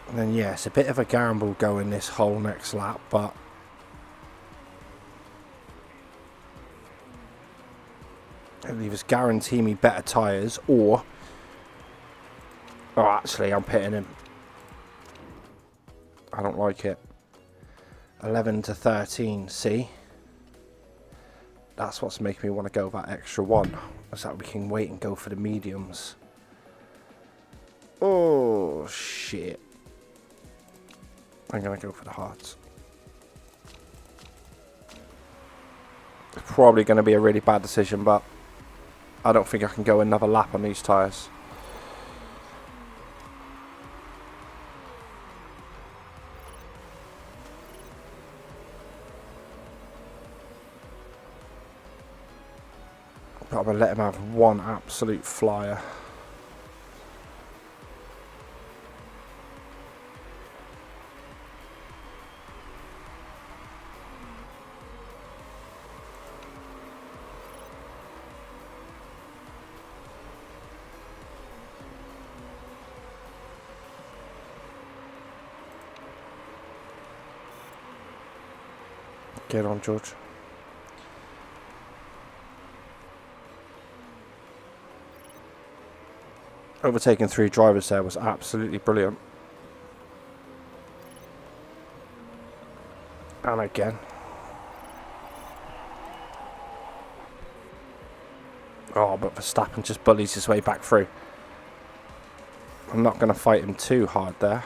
And then yeah, it's a bit of a gamble going this whole next lap, but it'll either guarantee me better tyres or... Oh, actually, I'm pitting him. I don't like it. 11 to 13, see? That's what's making me want to go that extra one. So that we can wait and go for the mediums. Oh, shit. I'm going to go for the hards. It's probably going to be a really bad decision, but I don't think I can go another lap on these tyres. But I'm going to let him have one absolute flyer. Get on, George. Overtaking 3 drivers there was absolutely brilliant. And again. Oh, but Verstappen just bullies his way back through. I'm not going to fight him too hard there.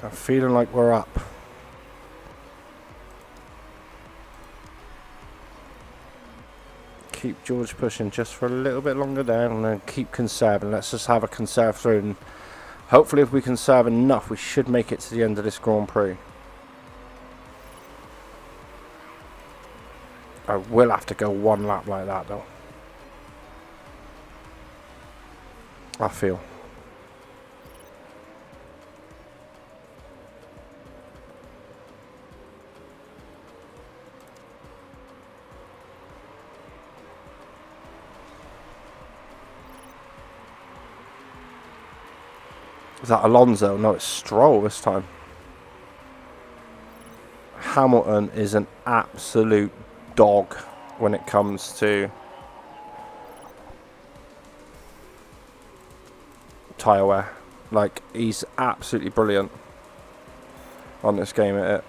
I'm feeling like we're up. Keep George pushing just for a little bit longer down and then keep conserving. Let's just have a conserve through, and hopefully if we conserve enough we should make it to the end of this Grand Prix. I will have to go one lap like that though. I feel. Is that Alonso? No, it's Stroll this time. Hamilton is an absolute dog when it comes to tyre wear. Like, he's absolutely brilliant on this game at it.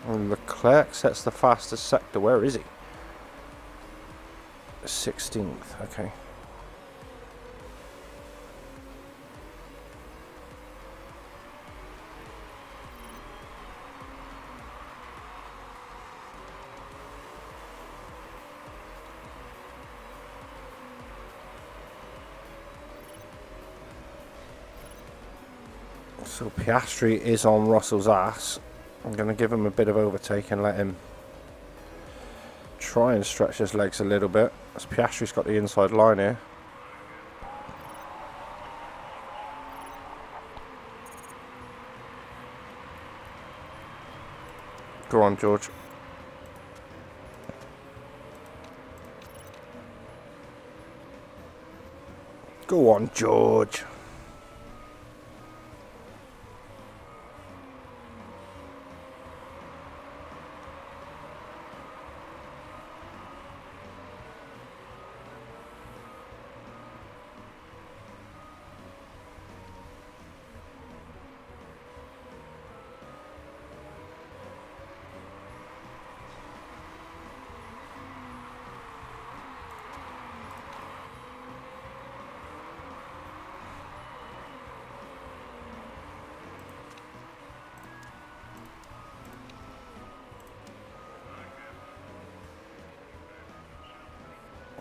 And Leclerc sets the fastest sector. Where is he? 16th, okay. So Piastri is on Russell's ass. I'm going to give him a bit of overtake and let him try and stretch his legs a little bit, as Piastri's got the inside line here. Go on, George. Go on, George.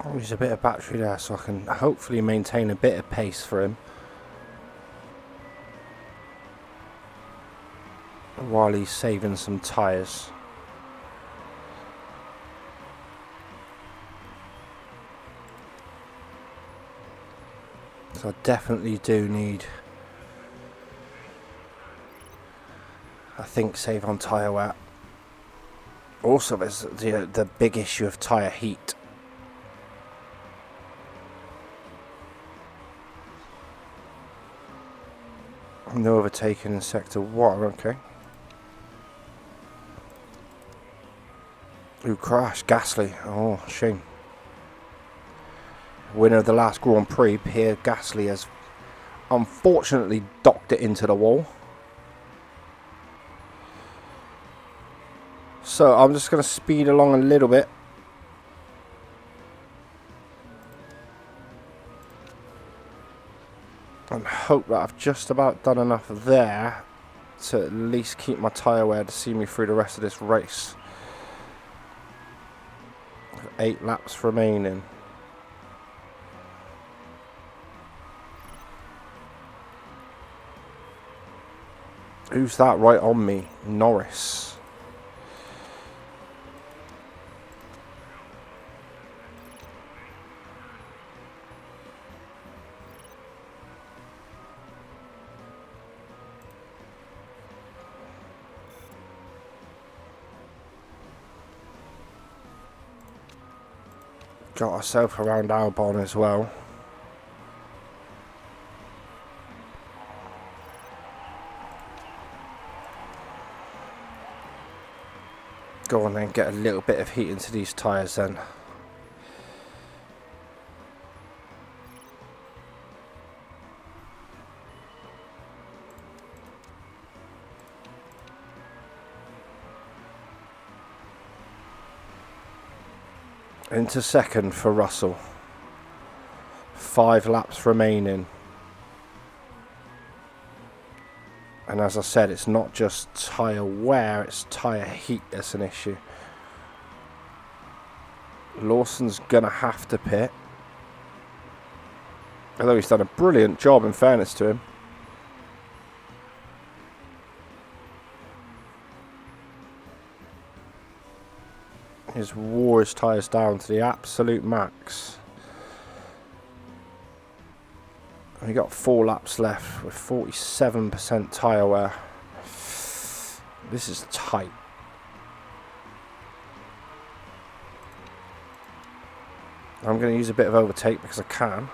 I'll use a bit of battery there so I can hopefully maintain a bit of pace for him while he's saving some tyres. So I definitely do need, I think, save on tyre wear. Also, there's the big issue of tyre heat. No overtaking in sector 1, okay. Who crashed? Gasly. Oh, shame. Winner of the last Grand Prix, Pierre Gasly, has unfortunately docked it into the wall. So I'm just going to speed along a little bit. And hope that I've just about done enough there to at least keep my tyre wear to see me through the rest of this race. 8 laps remaining. Who's that right on me? Norris. Got ourselves around Albon as well. Go on then, get a little bit of heat into these tyres then. Into second for Russell. 5 laps remaining. And as I said, it's not just tyre wear, it's tyre heat that's an issue. Lawson's gonna have to pit. Although he's done a brilliant job, in fairness to him. He's wore his tyres down to the absolute max. We got 4 laps left with 47% tyre wear. This is tight. I'm going to use a bit of overtake because I can.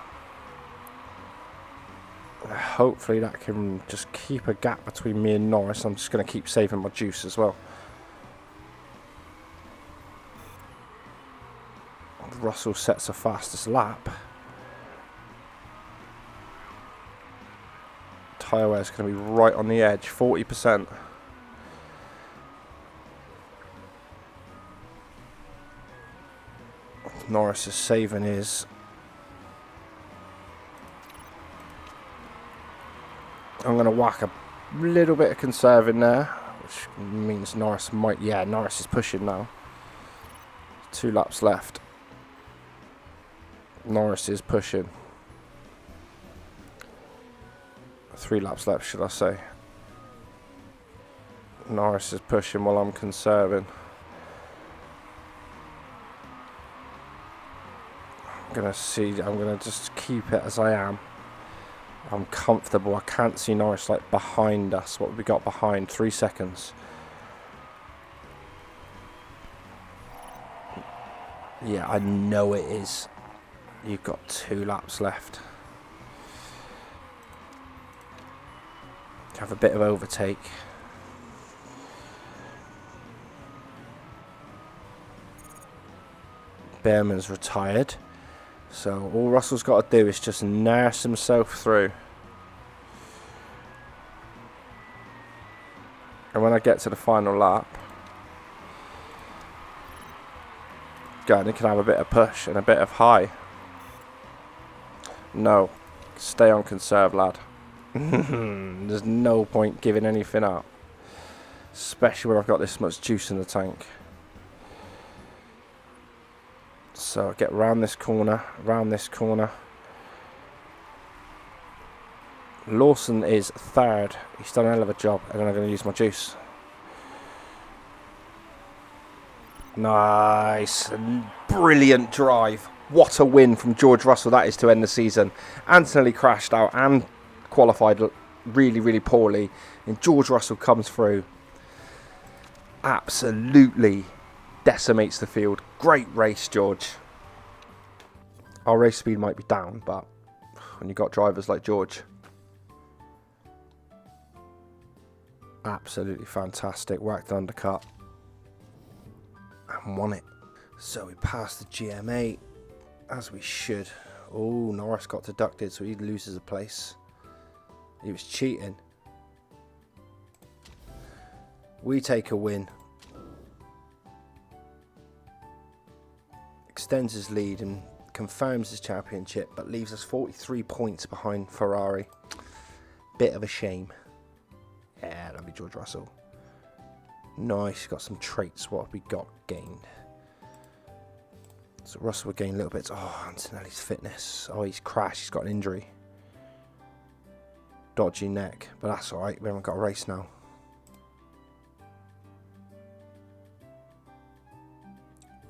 Hopefully that can just keep a gap between me and Norris. I'm just going to keep saving my juice as well. Russell sets the fastest lap. Tyre wear is going to be right on the edge, 40%. Norris is saving his. I'm going to whack a little bit of conserving there, which means Norris might, yeah, Norris is pushing now. 2 laps left. Norris is pushing. 3 laps left, should I say. Norris is pushing while I'm conserving. I'm going to just keep it as I am. I'm comfortable. I can't see Norris like behind us. What have we got behind? 3 seconds. Yeah, I know it is. You've got 2 laps left. Have a bit of overtake. Behrman's retired. So all Russell's got to do is just nurse himself through. And when I get to the final lap, Gardner can have a bit of push and a bit of high. No. Stay on conserve, lad. There's no point giving anything up. Especially when I've got this much juice in the tank. So I get round this corner, round this corner. Lawson is 3rd. He's done a hell of a job, and then I'm going to use my juice. Nice. Brilliant drive. What a win from George Russell that is to end the season. Antonelli crashed out and qualified really, really poorly. And George Russell comes through. Absolutely decimates the field. Great race, George. Our race speed might be down, but when you've got drivers like George. Absolutely fantastic. Whacked undercut. And won it. So we passed the GMA, as we should. Oh, Norris got deducted, so he loses a place. He was cheating. We take a win. Extends his lead and confirms his championship, but leaves us 43 points behind Ferrari. Bit of a shame. Yeah, lovely George Russell. Nice, got some traits. What have we got gained? So Russell will gain little bits. Oh, Antonelli's fitness. Oh, he's crashed. He's got an injury. Dodgy neck, but that's alright. We haven't got a race now.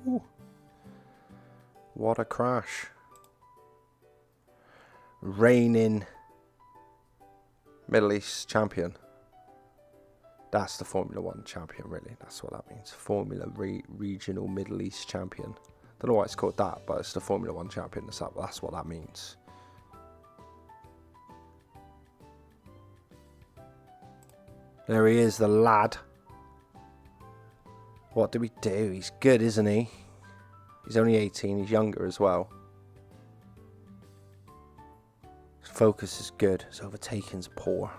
Ooh. What a crash. Reigning Middle East champion. That's the Formula 1 champion, really. That's what that means. Formula Regional Middle East champion. Don't know why it's called that, but it's the Formula 1 champion. That's what that means. There he is, the lad. What do we do? He's good, isn't he? He's only 18. He's younger as well. His focus is good. His overtaking's poor.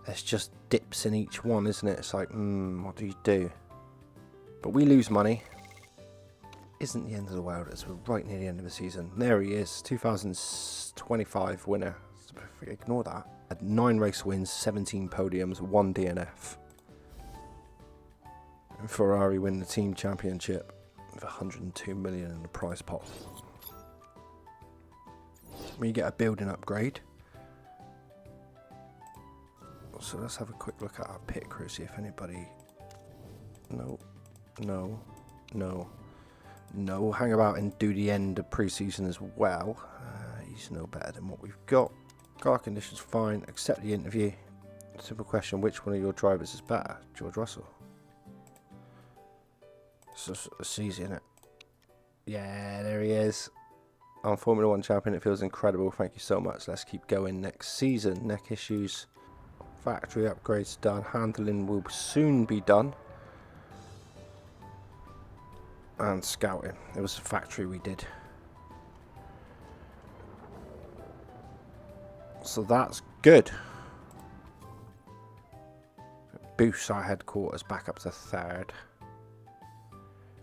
There's just dips in each one, isn't it? It's like, what do you do? But we lose money. Isn't the end of the world as we're right near the end of the season. There he is, 2025 winner. Ignore that. Had 9 race wins, 17 podiums, 1 DNF. And Ferrari win the team championship with 102 million in the prize pot. We get a building upgrade. So let's have a quick look at our pit crew, see if anybody... No. Hang about and do the end of pre-season as well. Please know better than what we've got. Car conditions fine. Accept the interview. Simple question, which one of your drivers is better? George Russell. It's easy, isn't it? Yeah, there he is. I'm Formula 1 champion. It feels incredible. Thank you so much. Let's keep going. Next season. Neck issues. Factory upgrades done. Handling will soon be done. And scouting. It was a factory we did. So that's good. Boosts our headquarters back up to 3rd,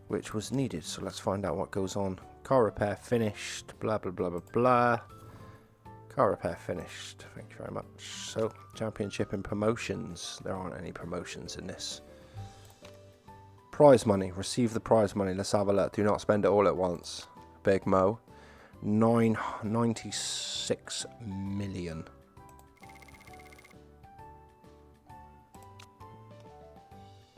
which was needed. So let's find out what goes on. Car repair finished. Blah blah blah blah blah. Car repair finished. Thank you very much. So championship and promotions. There aren't any promotions in this. Prize money. Receive the prize money. Let's have a look. Do not spend it all at once. Big Mo. 96 million.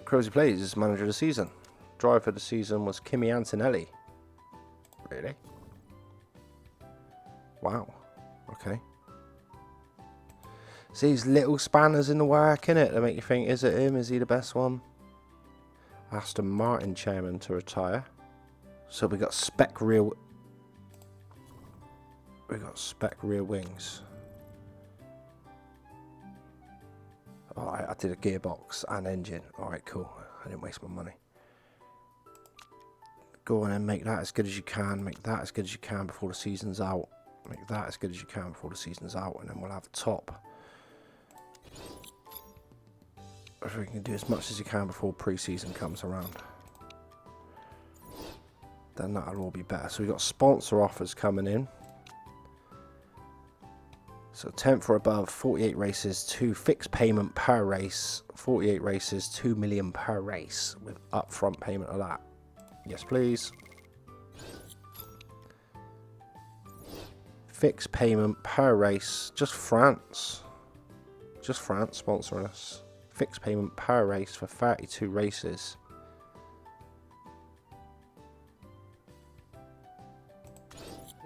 Crazy Plays is manager of the season. Driver of the season was Kimi Antonelli. Really? Wow. Okay. See these little spanners in the work, innit? They make you think, is it him? Is he the best one? Aston Martin chairman to retire. So we got spec rear. We got spec rear wings. Alright, I did a gearbox and engine. Alright, cool. I didn't waste my money. Go on and make that as good as you can. Make that as good as you can before the season's out. Make that as good as you can before the season's out. And then we'll have top. If we can do as much as you can before pre-season comes around. Then that'll all be better. So we've got sponsor offers coming in. So 10th or above, 48 races, 2 fixed payment per race. 48 races, 2 million per race with upfront payment of that. Yes, please. Fixed payment per race. Just France. Just France sponsoring us. Fixed payment per race for 32 races.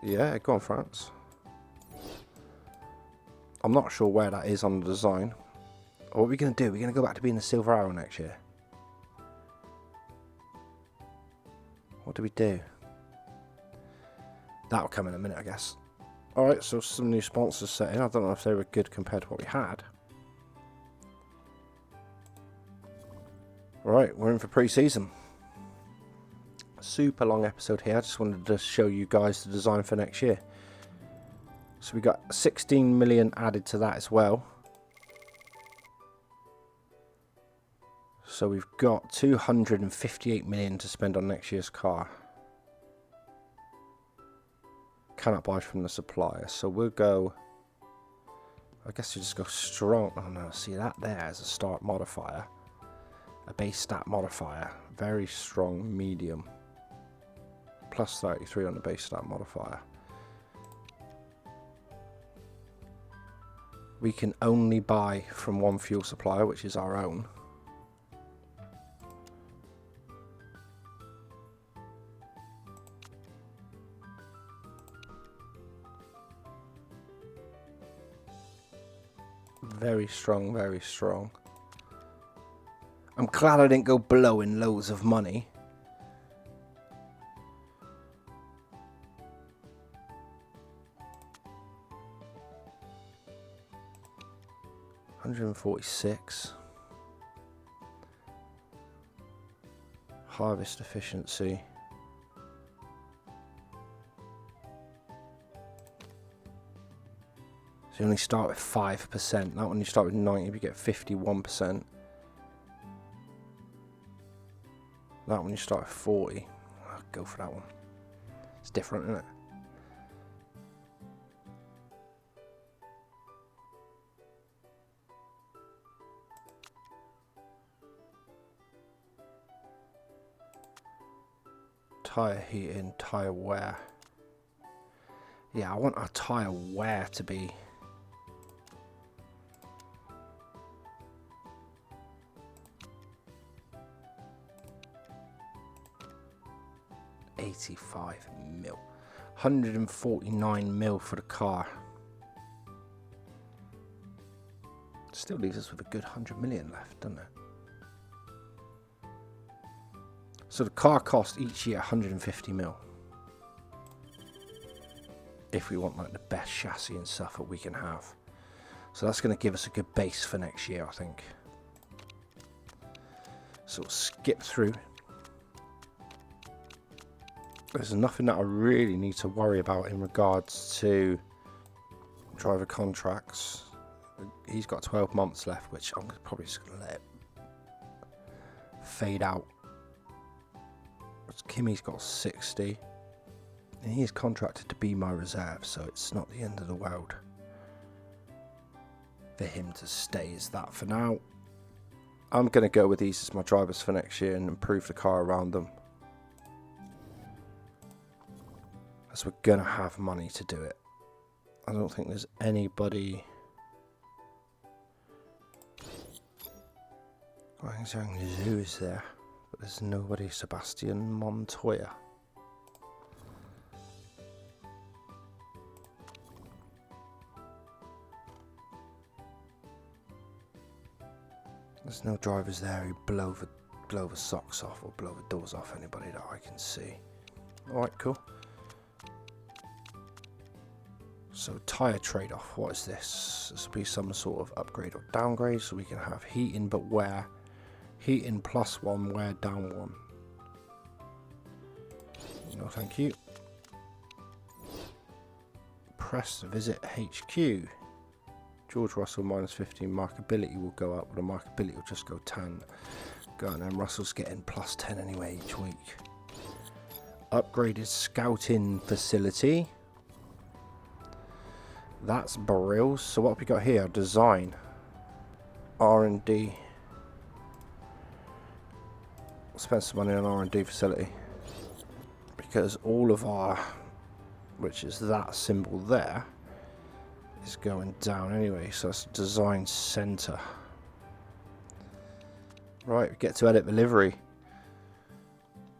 Yeah, go on, France. I'm not sure where that is on the design. What are we going to do? We're going to go back to being the Silver Arrow next year. What do we do? That'll come in a minute, I guess. Alright, so some new sponsors set in. I don't know if they were good compared to what we had. Alright, we're in for pre-season. Super long episode here. I just wanted to show you guys the design for next year. So we got 16 million added to that as well. So we've got 258 million to spend on next year's car. Cannot buy from the supplier. So we'll go, I guess we just go strong. Oh no, see that there as a start modifier. A base stat modifier. Very strong medium. Plus 33 on the base stat modifier. We can only buy from one fuel supplier, which is our own. Very strong, very strong. I'm glad I didn't go blowing loads of money. $146. Harvest efficiency. So you only start with 5%. That one you start with 90, you get 51%. That one you start with 40. I'll go for that one. It's different, isn't it? Tyre heating, tyre wear. Yeah, I want our tyre wear to be $85 mil. 149 mil for the car. Still leaves us with a good 100 million left, doesn't it? So the car costs each year 150 mil. If we want like the best chassis and stuff that we can have. So that's going to give us a good base for next year, I think. So we'll skip through. There's nothing that I really need to worry about in regards to driver contracts. He's got 12 months left, which I'm probably just going to let it fade out. Kimmy's got 60. And he is contracted to be my reserve, so it's not the end of the world for him to stay as that for now. I'm going to go with these as my drivers for next year and improve the car around them. As we're going to have money to do it. I don't think there's anybody... Zhang Zhu is there, but there's nobody. Sebastian Montoya. There's no drivers there who blow the socks off or blow the doors off anybody that I can see. Alright, cool. So tyre trade-off, what is this? This will be some sort of upgrade or downgrade, so we can have heating but wear. Heating +1, wear down 1. No thank you. Press visit HQ. George Russell -15, markability will go up, but the markability will just go 10. Go on then, Russell's getting +10 anyway each week. Upgraded scouting facility. That's brilliant. So what have we got here? Design. R&D. Spend some money on R&D facility. Because all of our, which is that symbol there, is going down anyway. So that's design center. Right, we get to edit the livery.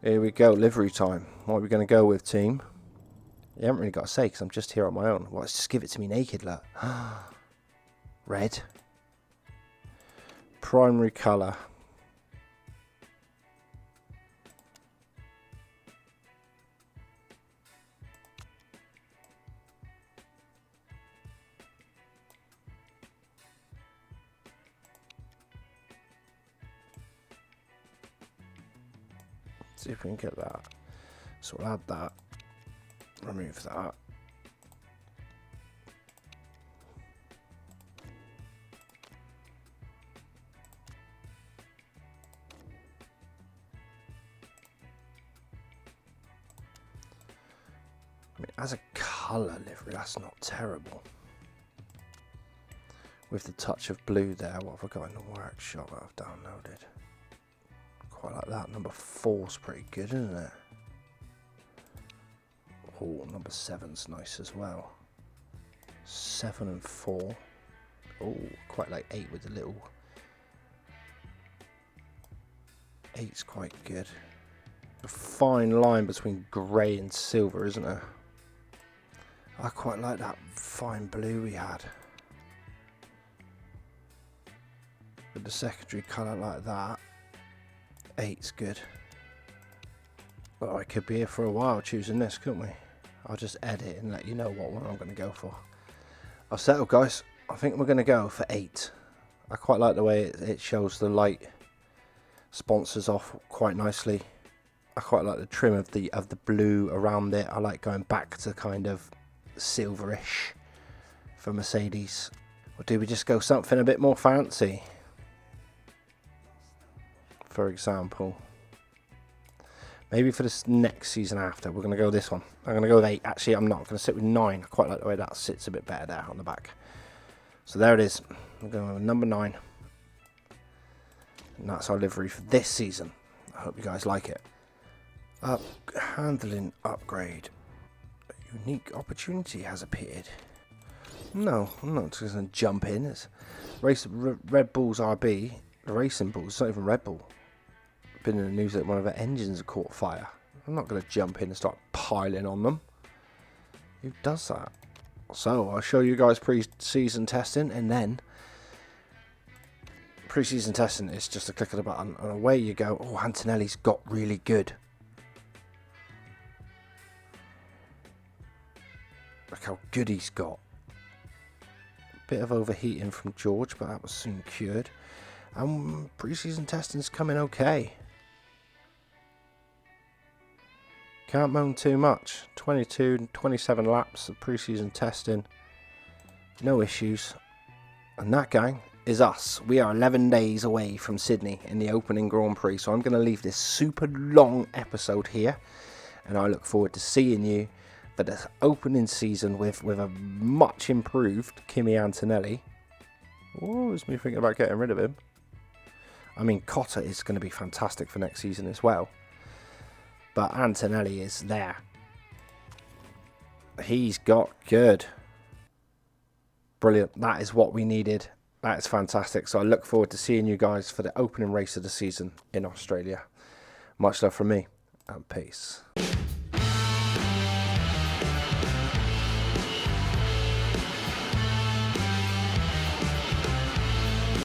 Here we go, livery time. What are we going to go with, team? You haven't really got to say because I'm just here on my own. Well, let's just give it to me naked, look. Red. Primary colour. See if we can get that. So we'll add that. Remove that. I mean, as a colour livery, that's not terrible. With the touch of blue there, what have I got in the workshop that I've downloaded? Quite like that. Number 4's pretty good, isn't it? Oh, number 7's nice as well. 7 and 4. Oh, quite like 8 with the little... 8's quite good. A fine line between grey and silver, isn't there? I quite like that fine blue we had. With the secondary colour like that. 8's good. Well, I could be here for a while choosing this, couldn't we? I'll just edit and let you know what one I'm going to go for. I'll settle, guys. I think we're going to go for 8. I quite like the way it shows the light sponsors off quite nicely. I quite like the trim of the blue around it. I like going back to kind of silverish for Mercedes. Or do we just go something a bit more fancy? For example. Maybe for this next season after, we're going to go this one. I'm going to go with 8. Actually, I'm not. I'm going to sit with 9. I quite like the way that sits a bit better there on the back. So there it is. I'm going with number 9. And that's our livery for this season. I hope you guys like it. Handling upgrade. A unique opportunity has appeared. No, I'm not just going to jump in. It's Red Bull's RB. The Racing Bull. It's not even Red Bull. Been in the news that one of their engines caught fire. I'm not going to jump in and start piling on them. Who does that? So I'll show you guys pre-season testing, and then pre-season testing is just a click of the button and away you go. Oh, Antonelli's got really good. Look how good he's got. Bit of overheating from George, but that was soon cured. And pre-season testing's coming okay. Can't moan too much. 22, 27 laps of pre-season testing. No issues. And that, gang, is us. We are 11 days away from Sydney in the opening Grand Prix. So I'm going to leave this super long episode here. And I look forward to seeing you for the opening season with a much improved Kimi Antonelli. Oh, it's me thinking about getting rid of him. I mean, Cotter is going to be fantastic for next season as well. But Antonelli is there. He's got good. Brilliant. That is what we needed. That is fantastic. So I look forward to seeing you guys for the opening race of the season in Australia. Much love from me, and peace.